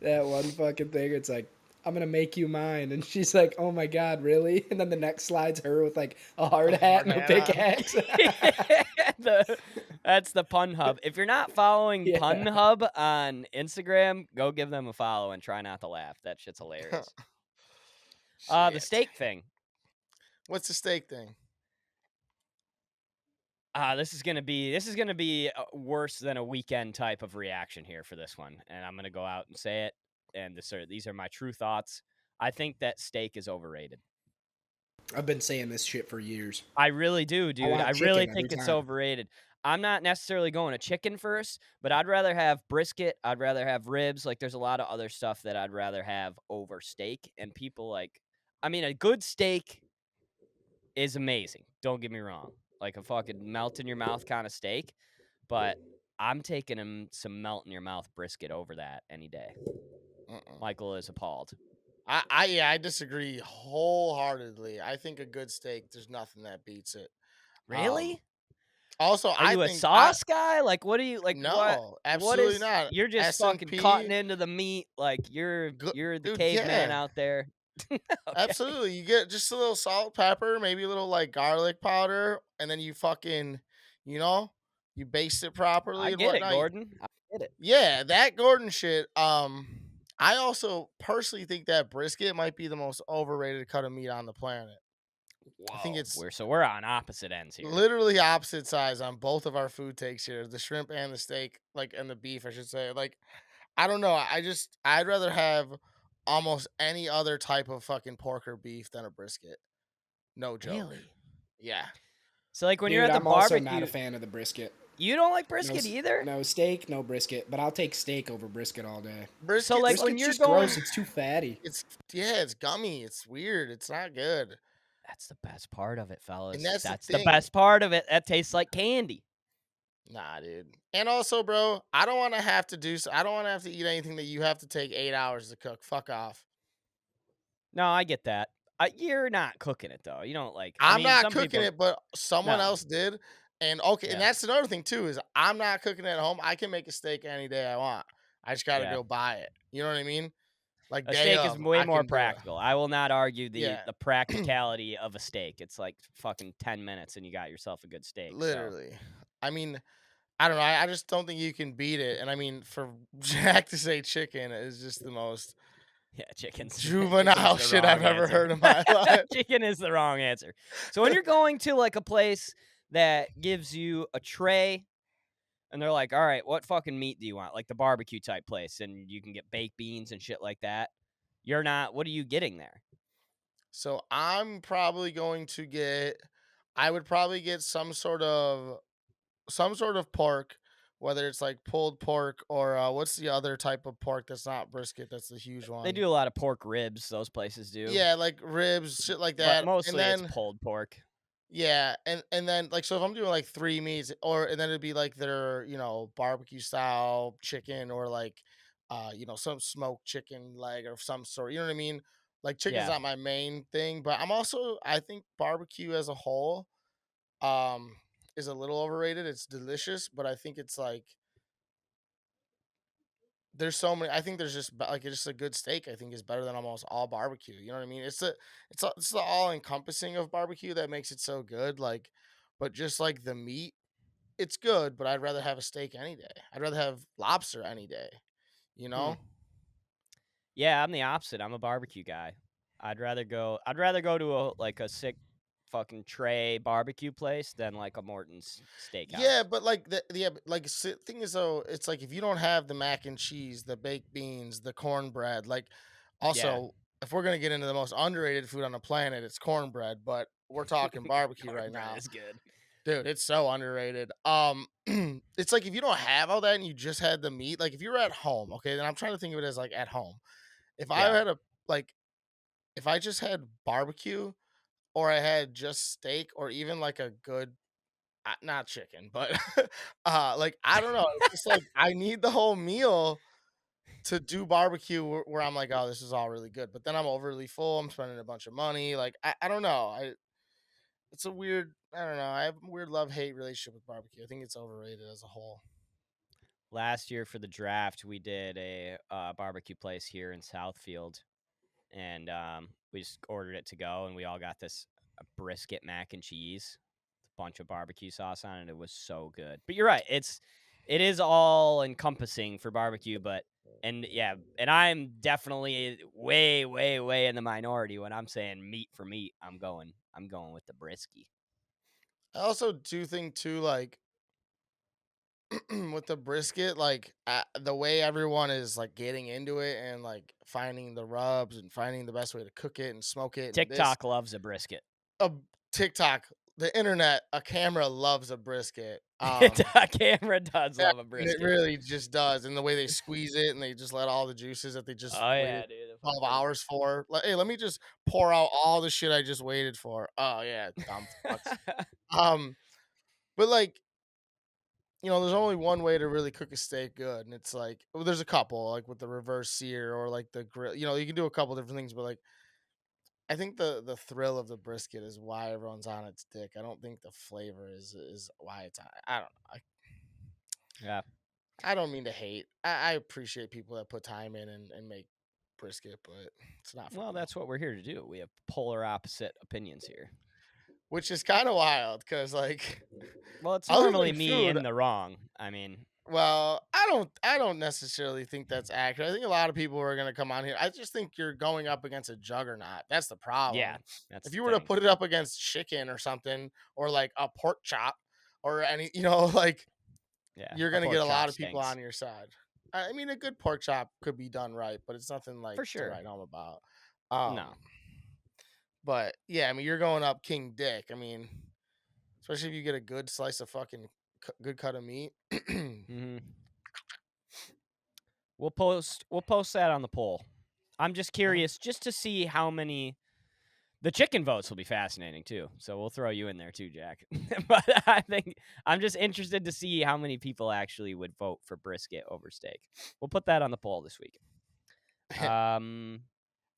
C: that one fucking thing. It's like, I'm gonna make you mine, and she's like, oh my god, really? And then the next slide's her with like a hard hat and a
B: hard hat
C: pickaxe.
A: That's the Pun Hub. If you're not following
C: Yeah.
A: Pun Hub on Instagram, go give them a follow and try not to laugh. That shit's hilarious. The
B: Shit.
A: steak thing.
B: What's the steak thing?
A: This is gonna be worse than a weekend type of reaction here for this one, and I'm gonna go out and say it. And these are my true thoughts. I think that steak is overrated.
C: I've been saying this shit for years.
A: I really do, dude.
C: want
A: I
C: chicken
A: really
C: every
A: think it's
C: time.
A: overrated. I'm not necessarily going to chicken first, but I'd rather have brisket. I'd rather have ribs. Like, there's a lot of other stuff that I'd rather have over steak. And people a good steak is amazing. Don't get me wrong. Like a fucking melt in your mouth kind of steak. But I'm taking some melt in your mouth brisket over that any day. Michael is appalled.
B: I disagree wholeheartedly. I think a good steak, there's nothing that beats it.
A: Really?
B: Also,
A: Are you a sauce guy? Like, what do you like?
B: No,
A: what
B: absolutely
A: is,
B: not.
A: You're just fucking
B: S&P
A: cutting into the meat. Like you're the
B: dude,
A: caveman
B: yeah.
A: out there. Okay.
B: Absolutely. You get just a little salt, pepper, maybe a little like garlic powder, and then you fucking, you baste it properly
A: I
B: and
A: get it,
B: whatnot.
A: Gordon. I get it.
B: Yeah, that Gordon shit. I also personally think that brisket might be the most overrated cut of meat on the planet. I think it's
A: we're on opposite ends here.
B: literally opposite sides on both of our food takes here, the shrimp and the steak, and the beef, I should say. Like, I don't know. I'd rather have almost any other type of fucking pork or beef than a brisket. No joke.
A: Really?
B: Yeah.
A: So like when
C: Dude,
A: you're at the
C: I'm also
A: barbecue,
C: not a fan of the brisket.
A: You don't like brisket either?
C: No steak, no brisket, but I'll take steak over brisket all day.
B: Brisket,
A: like,
C: Brisket's
A: when you're
C: just
A: going-
C: gross. It's too fatty.
B: it's gummy. It's weird. It's not good.
A: That's the best part of it, fellas.
B: And that's the
A: the
B: thing.
A: best part of it. That tastes like candy.
B: Nah, dude. And also, bro, I don't want to have to I don't want to have to eat anything that you have to take 8 hours to cook. Fuck off.
A: No, I get that. You're not cooking it though. You don't like.
B: I'm not
A: some
B: cooking
A: people,
B: it, but someone
A: No.
B: else did. And okay,
A: Yeah.
B: and that's another thing too, is I'm not cooking at home. I can make a steak any day I want. I just gotta
A: Yeah.
B: go buy it. You know what I mean? Like
A: A
B: day
A: steak is
B: of,
A: way
B: I
A: more
B: can do it.
A: practical. I will not argue
B: Yeah.
A: the practicality of a steak. It's like fucking 10 minutes and you got yourself a good steak. so.
B: Literally. I mean, I don't know. I just don't think you can beat it. And I mean, for Jack to say chicken is just the most
A: Yeah, chicken's
B: juvenile
A: the
B: shit I've
A: wrong
B: ever
A: answer.
B: heard in my life.
A: Chicken is the wrong answer. So when you're going to like a place that gives you a tray and they're like, all right, what fucking meat do you want? Like the barbecue type place, and you can get baked beans and shit like that. What are you getting there?
B: So I'm probably going to I would probably get some sort of pork, whether it's like pulled pork or what's the other type of pork that's not brisket? That's the huge one.
A: They do a lot of pork ribs, those places do.
B: Yeah, like ribs, shit like
A: But
B: that.
A: mostly
B: and then
A: it's pulled pork.
B: yeah, and then like, so if I'm doing like 3 meats, and then it'd be like their barbecue style chicken, or like some smoked chicken leg of some sort. You know what I mean? Like chicken's
A: Yeah.
B: not my main thing, but I think barbecue as a whole is a little overrated. It's delicious, but I think it's like there's so many. I think there's just a good steak. I think is better than almost all barbecue. You know what I mean? It's the all encompassing of barbecue that makes it so good. Like, but just like the meat, it's good. But I'd rather have a steak any day. I'd rather have lobster any day. You know?
A: Yeah, I'm the opposite. I'm a barbecue guy. I'd rather go to a sick fucking tray barbecue place than like a Morton's steakhouse.
B: Yeah, but like thing is though, it's like if you don't have the mac and cheese, the baked beans, the cornbread, like also if we're gonna get into the most underrated food on the planet, it's cornbread. But we're talking barbecue right now.
A: It's good.
B: Dude, it's so underrated. It's like if you don't have all that and you just had the meat, like if you were at home, okay, then I'm trying to think of it as like at home. If I
A: Yeah.
B: had if I just had barbecue, or I had just steak, or even like a good, not chicken, but like I don't know, it's just like I need the whole meal to do barbecue where I'm like, oh, this is all really good, but then I'm overly full. I'm spending a bunch of money. Like I don't know. It's a weird. I don't know. I have a weird love-hate relationship with barbecue. I think it's overrated as a whole.
A: Last year for the draft, we did a barbecue place here in Southfield, and we just ordered it to go, and we all got this brisket mac and cheese, a bunch of barbecue sauce on it. It was so good. But you're right, it is all encompassing for barbecue, and I'm definitely way, way, way in the minority when I'm saying meat for meat. I'm going with the brisky.
B: I also do think too, like with the brisket, like the way everyone is like getting into it and like finding the rubs and finding the best way to cook it and smoke it.
A: TikTok loves a brisket.
B: TikTok, the internet, a camera loves a brisket.
A: A camera does love a brisket.
B: It really just does. And the way they squeeze it and they just let all the juices that they just waited 12 hours for. Like, hey, let me just pour out all the shit I just waited for. Oh yeah, dumb fucks. But like, there's only one way to really cook a steak good, and it's like, well, there's a couple, like with the reverse sear or like the grill. You can do a couple different things, but like I think the thrill of the brisket is why everyone's on its dick. I don't think the flavor is why it's on. I don't know.
A: Yeah.
B: I don't mean to hate. I appreciate people that put time in and make brisket, but it's not for me.
A: That's what we're here to do. We have polar opposite opinions here.
B: Which is kind of wild because, like,
A: well, it's
B: other
A: normally
B: than
A: me
B: food-
A: in the wrong. I mean,
B: well, I don't necessarily think that's accurate. I think a lot of people are going to come on here. I just think you're going up against a juggernaut. That's the problem.
A: yeah. That's
B: If
A: the
B: you were to
A: thing.
B: put it up against chicken or something, or like a pork chop, or any, like,
A: Yeah,
B: you're
A: a
B: going to
A: pork
B: get a
A: chop
B: lot of people
A: stinks.
B: on your side. I mean, a good pork chop could be done right, but it's nothing like
A: For sure.
B: to write home about.
A: No.
B: But yeah, I mean, you're going up King Dick. I mean, especially if you get a good slice of fucking good cut of meat.
A: Mm-hmm. We'll post that on the poll. I'm just curious just to see how many. The chicken votes will be fascinating too, so we'll throw you in there too, Jack. But I think I'm just interested to see how many people actually would vote for brisket over steak. We'll put that on the poll this week.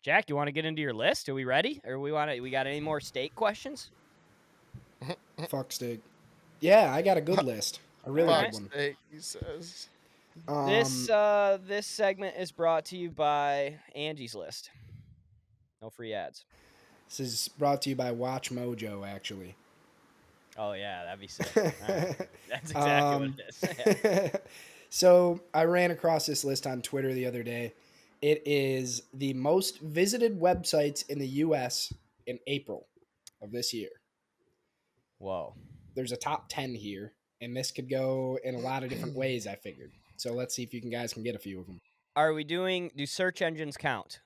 A: Jack, you want to get into your list? Are we ready? Or we got any more steak questions?
C: Fuck steak. Yeah, I got a good list. A really
B: Fuck
C: good one.
B: steak, he says.
A: This segment is brought to you by Angie's List. No free ads.
C: This is brought to you by Watch Mojo, actually.
A: Oh yeah, that'd be sick. Right. That's exactly what it is. Yeah.
C: So I ran across this list on Twitter the other day. It is the most visited websites in the U.S. in April of this year.
A: Whoa.
C: There's a top 10 here, and this could go in a lot of different ways, I figured. So let's see if you guys can get a few of them.
A: Do search engines count?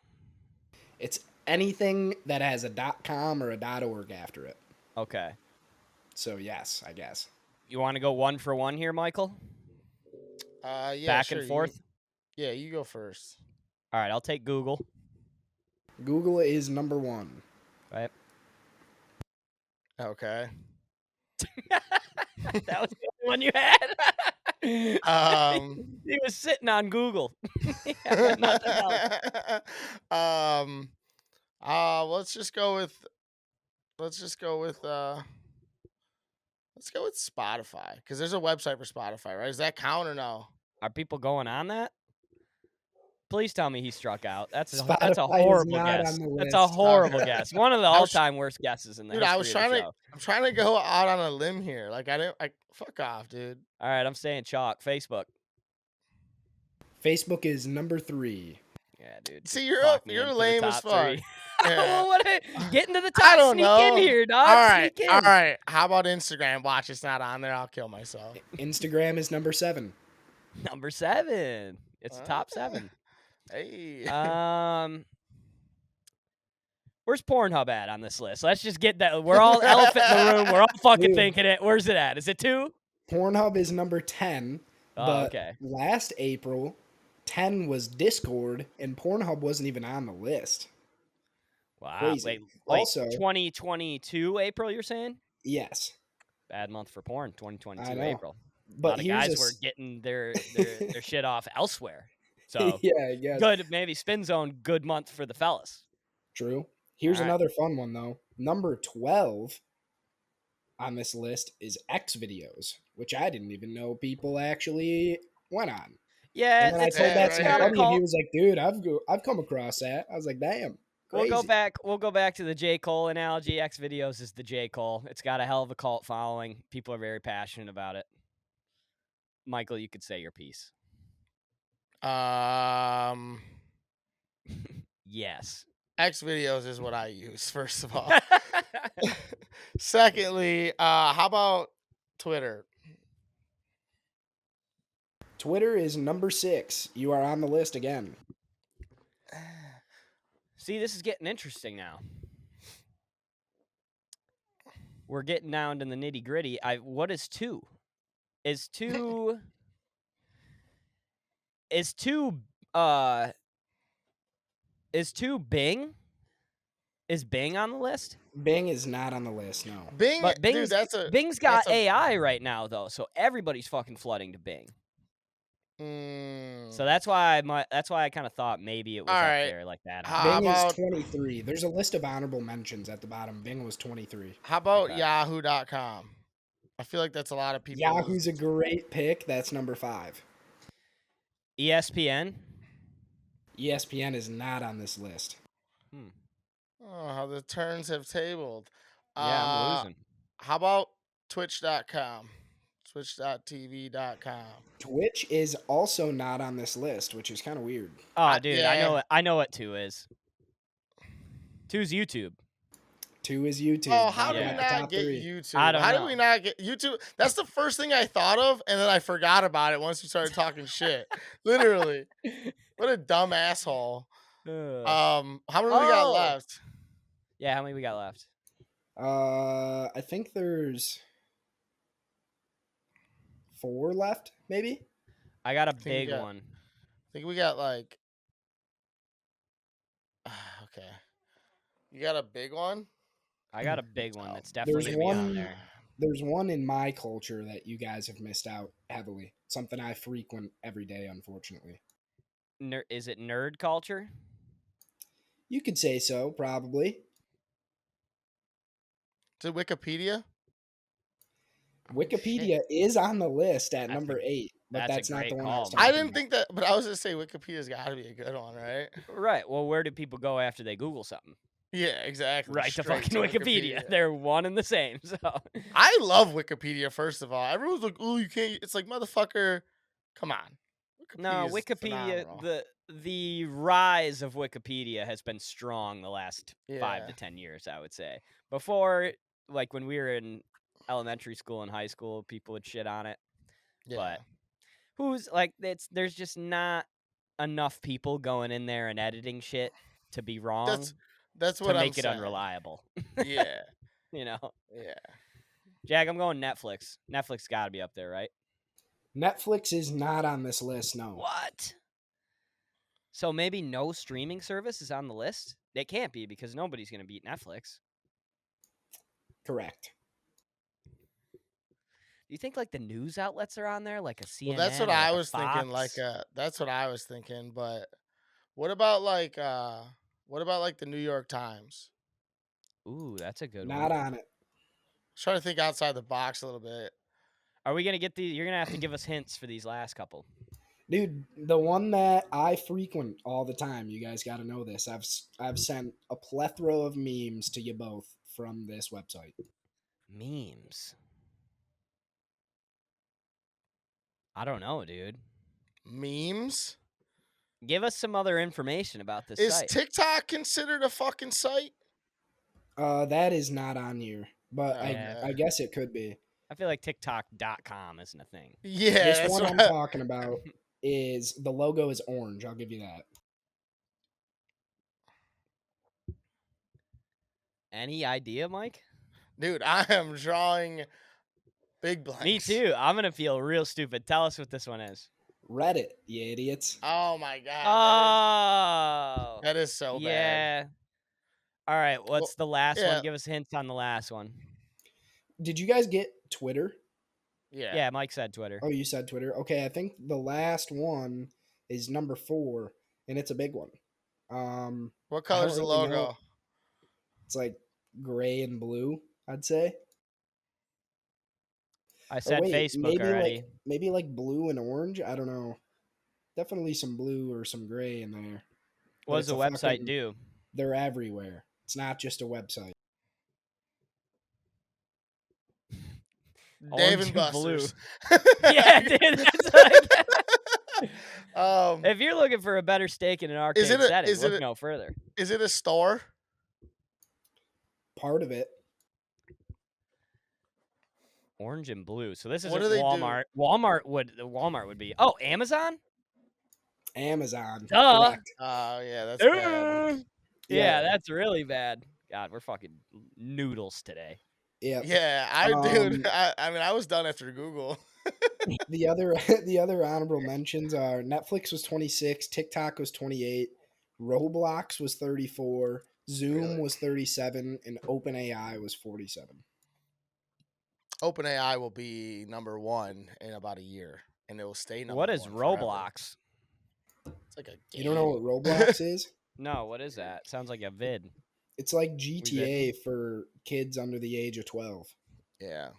C: It's anything that has a .com or a .org after it.
A: Okay.
C: So yes, I guess.
A: You want to go one for one here, Michael?
B: Yeah,
A: Back
B: sure,
A: and forth?
B: You go first.
A: All right, I'll take Google.
C: Google is number one.
A: Right.
B: Okay.
A: That was the only one you had? He was sitting on Google. Yeah, nothing else.
B: Let's just go with Spotify, because there's a website for Spotify, right? Does that count or no?
A: Are people going on that? Please tell me he struck out. That's a
C: Spotify is
A: horrible
C: not
A: guess.
C: on the
A: That's a
C: list.
A: horrible guess. One of the all-time worst guesses in the
B: Dude,
A: history of the show.
B: I'm trying to go out on a limb here. Like, fuck off, dude.
A: All right, I'm saying chalk. Facebook.
C: Facebook is number 3.
A: Yeah, dude.
B: See,
A: Clock me
B: you're
A: into the
B: lame as
A: top
B: fuck.
A: three.
B: Yeah.
A: Well, get into the top.
B: I don't
A: Sneak
B: know.
A: in here, dog.
B: All right,
A: Sneak in.
B: all right. How about Instagram? Watch, it's not on there. I'll kill myself.
C: Instagram is number 7.
A: Number 7. It's top 7.
B: Hey.
A: Where's Pornhub at on this list? Let's just get that. We're all elephant in the room. We're all fucking
C: Dude.
A: thinking it. Where's it at? Is it 2?
C: Pornhub is number 10.
A: Oh,
C: but
A: okay.
C: last April, 10 was Discord, and Pornhub wasn't even on the list.
A: Wow.
C: Crazy.
A: Wait.
C: Also,
A: 2022 April, you're saying?
C: Yes.
A: Bad month for porn, 2022
C: I know.
A: April.
C: But
A: a lot of guys were getting their shit off elsewhere. So
C: yeah, I guess.
A: Good, maybe Spin Zone, good month for the fellas.
C: True. Here's
A: All right.
C: another fun one, though. Number 12 on this list is X videos, which I didn't even know people actually went on.
A: Yeah,
C: And then I told that to my
B: right
C: buddy, and he was like, "Dude, I've come across that." I was like, "Damn, crazy."
A: We'll go back to the J. Cole analogy. X videos is the J. Cole. It's got a hell of a cult following. People are very passionate about it. Michael, you could say your piece. Yes.
B: X videos is what I use, first of all. Secondly, how about Twitter?
C: Twitter is number 6. You are on the list again.
A: See, this is getting interesting now. We're getting down to the nitty gritty. What is 2? Is 2? Is 2? Is 2 Bing? Is Bing on the list?
C: Bing is not on the list. No.
B: Bing,
A: But Bing's,
B: dude,
A: Bing's got AI right now though, so everybody's fucking flooding to Bing. So that's why I kind of thought maybe it was up there like that.
C: Bing is 23. There's a list of honorable mentions at the bottom. Bing was 23.
B: How about Yahoo.com? I feel like that's a lot of people.
C: Yahoo's a great pick. That's number 5.
A: ESPN?
C: ESPN is not on this list.
B: Oh, how the turns have tabled.
A: Yeah, I'm losing.
B: How about Twitch.com? Twitch.tv.com.
C: Twitch is also not on this list, which is kind of weird.
A: Oh, dude, yeah. I know what 2 is. 2's YouTube.
C: 2 is YouTube.
B: Oh, how do we not get YouTube?
A: I don't know.
B: How do we not get YouTube? That's the first thing I thought of, and then I forgot about it once you started talking shit. Literally. What a dumb asshole. How many we got left?
A: Yeah, how many we got left?
C: I think there's 4 left, maybe.
A: I got a
B: think we
A: big
B: got-
A: one.
B: I think we got like. Okay. You got a big one?
A: I got a big one that's
C: There's
A: definitely gonna be on
C: one.
A: there.
C: There's one in my culture that you guys have missed out heavily. Something I frequent every day, unfortunately.
A: Is it nerd culture?
C: You could say so, probably.
B: Is it Wikipedia?
C: Wikipedia is on the list at
A: That's
C: number 8, but
A: that's a
C: that's not the
A: great
C: one I was
A: call,
C: talking
B: I
A: Mike.
B: didn't
C: about.
B: think that, but I was gonna say Wikipedia's got to be a good one, right?
A: Right. Well, where do people go after they Google something?
B: Yeah, exactly.
A: Right to
B: Straight
A: fucking Wikipedia. They're one and the same. So
B: I love Wikipedia. First of all, everyone's like, "Oh, you can't." It's like, motherfucker, come on.
A: no,
B: Wikipedia's
A: Wikipedia.
B: phenomenal.
A: The rise of Wikipedia has been strong the last 5
B: Yeah.
A: to 10 years. I would say before, like when we were in elementary school and high school, people would shit on it.
B: Yeah.
A: But who's like there's just not enough people going in there and editing shit to be wrong
B: That's
A: to
B: what I'm
A: make it
B: saying.
A: unreliable.
B: Yeah.
A: You know,
B: Yeah.
A: Jack, I'm going Netflix. Netflix got to be up there, right?
C: Netflix is not on this list, no.
A: What? So maybe no streaming service is on the list? It can't be because nobody's going to beat Netflix.
C: Correct.
A: Do you think like the news outlets are on there, like a CNN?
B: Well, that's what
A: or
B: I
A: like a
B: was thinking.
A: Fox?
B: That's what I was thinking. But what about like the New York Times?
A: Ooh, that's a good
C: Not
A: one.
C: on it.
B: Trying to think outside the box a little bit.
A: Are we going to get these? You're going to have to give us hints for these last couple.
C: Dude, the one that I frequent all the time, you guys got to know this. I've sent a plethora of memes to you both from this website.
A: Memes. I don't know, dude.
B: Memes?
A: Give us some other information about this
B: Is
A: site.
B: TikTok considered a fucking site?
C: That is not on here, but
A: Yeah.
C: I guess it could be.
A: I feel like TikTok.com isn't a thing.
B: Yeah,
C: This
B: that's
C: one
B: what
C: I'm talking about is the logo is orange. I'll give you that.
A: Any idea, Mike?
B: Dude, I am drawing big blanks.
A: Me too. I'm going to feel real stupid. Tell us what this one is.
C: Reddit, you idiots.
B: Oh my god.
A: Oh.
B: That is so bad.
A: Yeah. All right. What's the last
B: yeah.
A: one? Give us hints on the last one.
C: Did you guys get Twitter?
B: Yeah.
A: Yeah, Mike said Twitter.
C: Oh, you said Twitter. Okay, I think the last one is number 4, and it's a big one.
B: What color's the
C: really know.
B: logo?
C: It's like gray and blue, I'd say.
A: I said Facebook already.
C: Maybe like blue and orange. I don't know. Definitely some blue or some gray in there.
A: What does the website do?
C: They're everywhere. It's not just a website.
B: Dave
A: Orange
B: and
A: and blue.
B: Buster's.
A: Yeah, dude. That's like,
B: Um,
A: if you're looking for a better steak in an arcade setting, look no further.
B: Is it a store?
C: Part of it.
A: Orange and blue. So this is
B: What do they do?
A: Walmart. Walmart would be. Oh, Amazon?
C: Amazon.
A: Duh.
C: Correct.
B: Oh yeah, that's bad.
A: Yeah, that's really bad. God, we're fucking noodles today.
C: Yeah.
B: Yeah, dude. I mean, I was done after Google.
C: The other honorable mentions are Netflix was 26, TikTok was 28, Roblox was 34, Zoom was 37, and OpenAI was 47.
B: OpenAI will be number 1 in about a year, and it will stay number 1.
A: What is
B: forever.
A: Roblox?
B: It's like a game.
C: You don't know what Roblox is?
A: No, what is that? Sounds like a vid.
C: It's like GTA for kids under the age of 12.
B: Yeah.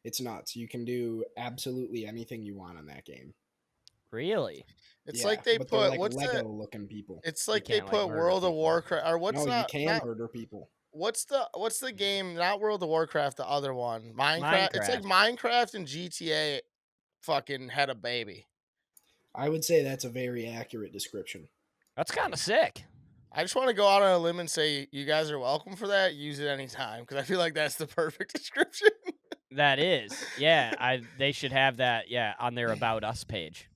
C: It's nuts. You can do absolutely anything you want on that game.
A: Really?
B: It's
C: Yeah,
B: like they
C: but they're
B: put
C: like
B: what's
C: Lego
B: that?
C: looking people.
B: It's like
A: You
B: they
A: can't,
B: put
A: murder
B: World of
A: people.
B: Warcraft or what's
C: No,
B: not,
C: you can
B: not
C: murder people.
B: what's the game? Not World of Warcraft, the other one. Minecraft. It's like Minecraft and GTA fucking had a baby.
C: I would say that's a very accurate description.
A: That's kind of sick.
B: I just want to go out on a limb and say you guys are welcome for that. Use it anytime because I feel like that's the perfect description.
A: That is. Yeah, they should have that, on their About Us page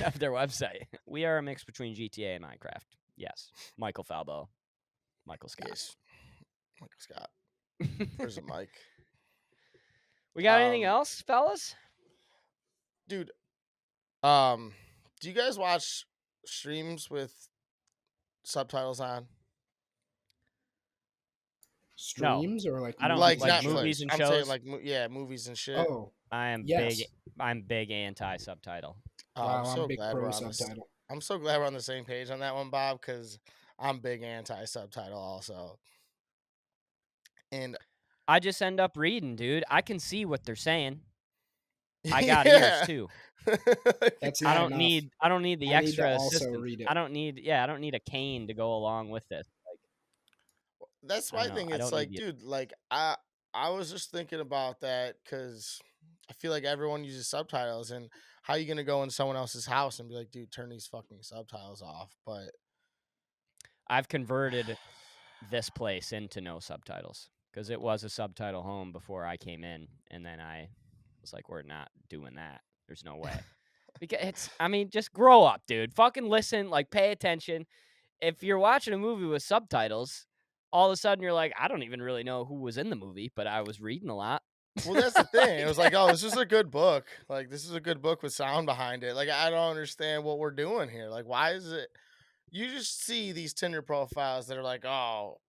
A: of their website. We are a mix between GTA and Minecraft. Yes. Michael Falbo. Michael Scott.
B: Yes. Michael Scott. Where's the mic?
A: We got anything else, fellas?
B: Dude, do you guys watch streams with subtitles on?
A: No.
C: Streams or like
A: I don't
B: Like
C: movies
A: like
C: and
A: movies
C: shows?
B: Netflix.
A: and
B: I'm saying
A: shows.
B: like movies and shit.
C: Oh,
A: I'm
C: yes.
A: big anti-subtitle.
B: Oh,
C: Wow, I'm big pro subtitle.
B: I'm so glad we're on the same page on that one, Bob, because I'm big anti subtitle also. And
A: I just end up reading, dude. I can see what they're saying. I got ears too.
C: That's
A: I
C: not
A: don't
C: enough.
A: need the
C: I need to
A: extra
C: also
A: assistance.
C: read it.
A: I don't need a cane to go along with this. Like,
B: that's
A: I
B: my
A: don't know.
B: thing.
A: I
B: It's
A: don't need
B: like,
A: the
B: dude, like I was just thinking about that because I feel like everyone uses subtitles, and how you gonna go in someone else's house and be like, dude, turn these fucking subtitles off? But
A: I've converted this place into no subtitles because it was a subtitle home before I came in, and then I was like, we're not doing that. There's no way. Because just grow up, dude. Fucking listen, like pay attention. If you're watching a movie with subtitles, all of a sudden you're like, I don't even really know who was in the movie, but I was reading a lot.
B: well, that's the thing. It was like, oh, this is a good book. Like, this is a good book with sound behind it. Like, I don't understand what we're doing here. Like, why is it? You just see these Tinder profiles that are like, oh,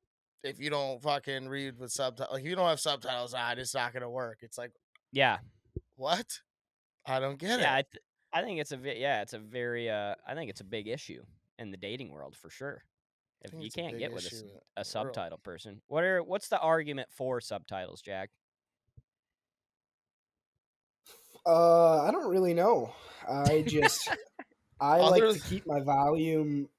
B: if you don't fucking read with subtitles, like, if you don't have subtitles on, it's not gonna work. It's like,
A: Yeah.
B: what? I don't get
A: Yeah,
B: it.
A: I think it's it's a very I think it's a big issue in the dating world for sure.
B: I
A: If
B: think
A: you
B: it's a
A: can't
B: big
A: get with
B: issue in
A: a
B: the world.
A: subtitle person, what's the argument for subtitles, Jack?
C: I don't really know. I just I like to keep my volume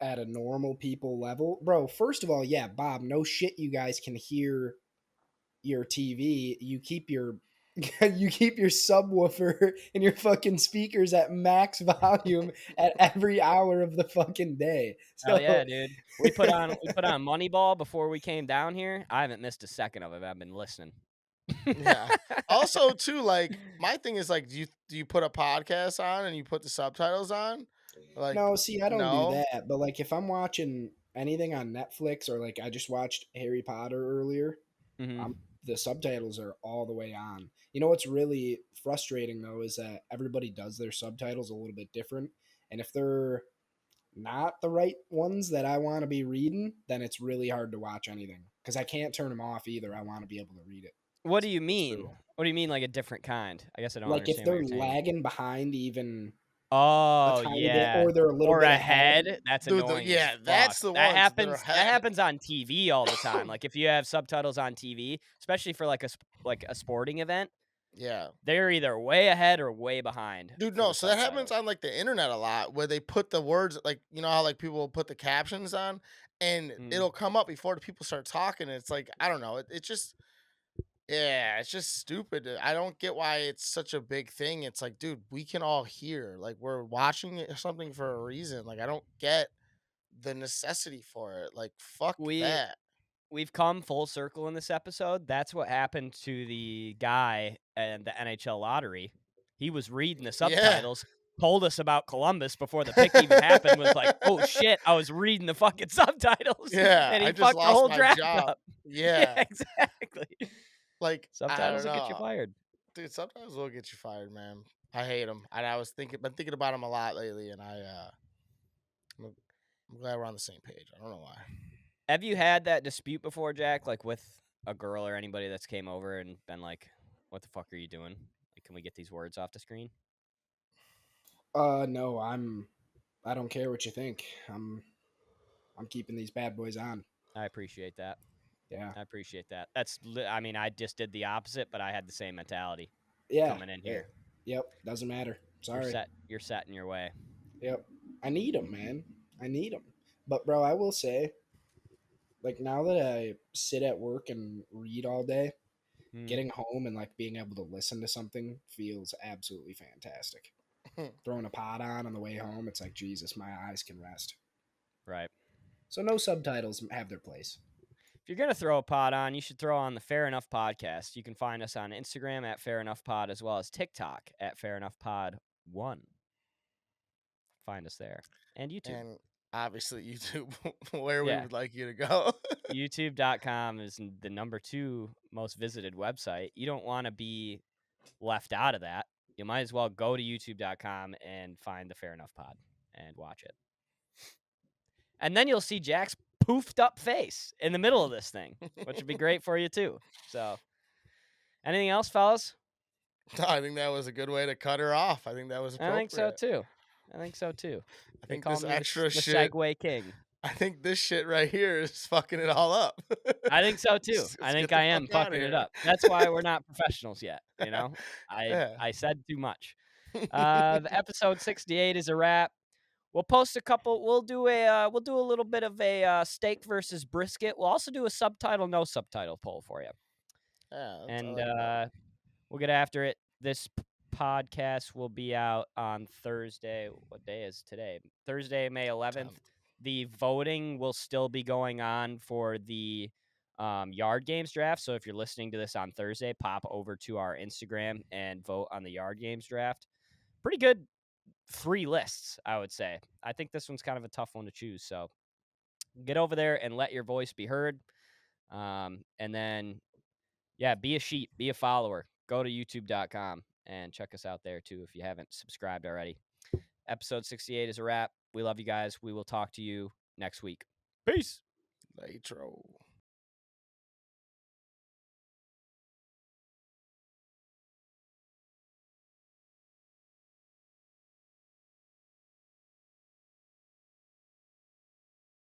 C: at a normal people level. Bro, first of all, yeah, Bob, no shit you guys can hear your TV. You keep your you keep your subwoofer and your fucking speakers at max volume at every hour of the fucking day.
A: Hell
C: So
A: yeah, dude. We put on Moneyball before we came down here. I haven't missed a second of it. I've been listening.
B: Yeah. Also, too, like my thing is like, do you put a podcast on and you put the subtitles on? Like,
C: no, see, I don't do
B: no.
C: that. But like if I'm watching anything on Netflix or like I just watched Harry Potter earlier,
A: Mhm.
C: the subtitles are all the way on. You know what's really frustrating though is that everybody does their subtitles a little bit different, and if they're not the right ones that I want to be reading, then it's really hard to watch anything because I can't turn them off either. I want to be able to read it.
A: What do you
C: It's
A: mean?
C: brutal.
A: What do you mean like a different kind? I guess I don't
C: Like if
A: understand what
C: they're
A: you're saying.
C: lagging behind even a
A: Oh,
C: tiny bit,
A: yeah.
C: or they're a little
A: Or
C: bit ahead.
A: ahead. That's
B: Dude,
A: annoying as
B: yeah,
A: fuck.
B: that's the
A: That
B: ones that are
A: happens on TV all the time. Like if you have subtitles on TV, especially for like a sporting event,
B: Yeah.
A: they're either way ahead or way behind.
B: Dude,
A: for
B: no,
A: the
B: so that happens
A: subtitles.
B: on like the internet a lot where they put the words, like, you know how like people will put the captions on and
A: Mhm.
B: it'll come up before the people start talking. And it's like, I don't know. It's just, yeah, it's just stupid. I don't get why it's such a big thing. It's like, dude, we can all hear. Like, we're watching it or something for a reason. Like, I don't get the necessity for it. Like, fuck
A: We
B: that.
A: we've come full circle in this episode. That's what happened to the guy in the NHL lottery. He was reading the
B: Yeah.
A: subtitles, told us about Columbus before the pick even happened, was like, oh shit, I was reading the fucking subtitles.
B: Yeah.
A: And
B: I
A: he
B: just
A: fucked the
B: lost
A: whole
B: my
A: draft
B: job.
A: up. Yeah,
B: Yeah.
A: exactly.
B: Like, I
A: Subtitles
B: don't
A: will get you
B: know.
A: fired.
B: Dude, sometimes will get you fired, man. I hate them. And I was been thinking about them a lot lately, and I'm glad we're on the same page. I don't know why.
A: Have you had that dispute before, Jack? Like with a girl or anybody that's came over and been like, what the fuck are you doing? Like, can we get these words off the screen?
C: No, I don't care what you think. I'm keeping these bad boys on.
A: I appreciate that.
C: Yeah.
A: I appreciate that. I just did the opposite, but I had the same mentality
C: Yeah.
A: coming in here.
C: Yep. Doesn't matter. Sorry.
A: You're set in your way.
C: Yep. I need them, man. I need them. But bro, I will say, like now that I sit at work and read all day, getting home and like being able to listen to something feels absolutely fantastic. Throwing a pod on the way home, it's like Jesus, my eyes can rest.
A: Right.
C: So no subtitles have their place.
A: If you're gonna throw a pod on, you should throw on the Fair Enough Podcast. You can find us on Instagram at Fair Enough Pod as well as TikTok at Fair Enough Pod 1. Find us there. And YouTube.
B: And Obviously, YouTube, where we
A: Yeah.
B: would like you to go.
A: YouTube.com is the number 2 most visited website. You don't want to be left out of that. You might as well go to youtube.com and find the Fair Enough Pod and watch it. And then you'll see Jack's poofed up face in the middle of this thing, which would be great for you too. So, anything else, fellas?
B: No, I think that was a good way to cut her off. I think that was
A: I think so
B: appropriate.
A: too. I think so too.
B: I
A: They
B: think
A: call
B: this
A: me
B: extra
A: the
B: shit.
A: Segway King.
B: I think this shit right here is fucking it all up.
A: I think so too.
B: Let's
A: I
B: get
A: think
B: the
A: I am
B: fuck outta
A: fucking it
B: here.
A: up. That's why we're not professionals yet. You know,
B: Yeah.
A: I said too much. The episode 68 is a wrap. We'll post a couple. We'll do a little bit of a steak versus brisket. We'll also do a subtitle, no subtitle poll for you,
B: Yeah, I
A: and
B: like that.
A: we'll get after it. This podcast will be out on Thursday. What day is today? Thursday, May 11th. The voting will still be going on for the Yard Games draft. So if you're listening to this on Thursday, pop over to our Instagram and vote on the Yard Games draft. Pretty good 3 lists, I would say. I think this one's kind of a tough one to choose. So get over there and let your voice be heard. And then, yeah, be a sheep, be a follower. Go to youtube.com and check us out there too if you haven't subscribed already. Episode 68 is a wrap. We love you guys. We will talk to you next week. Peace.
B: Nitro.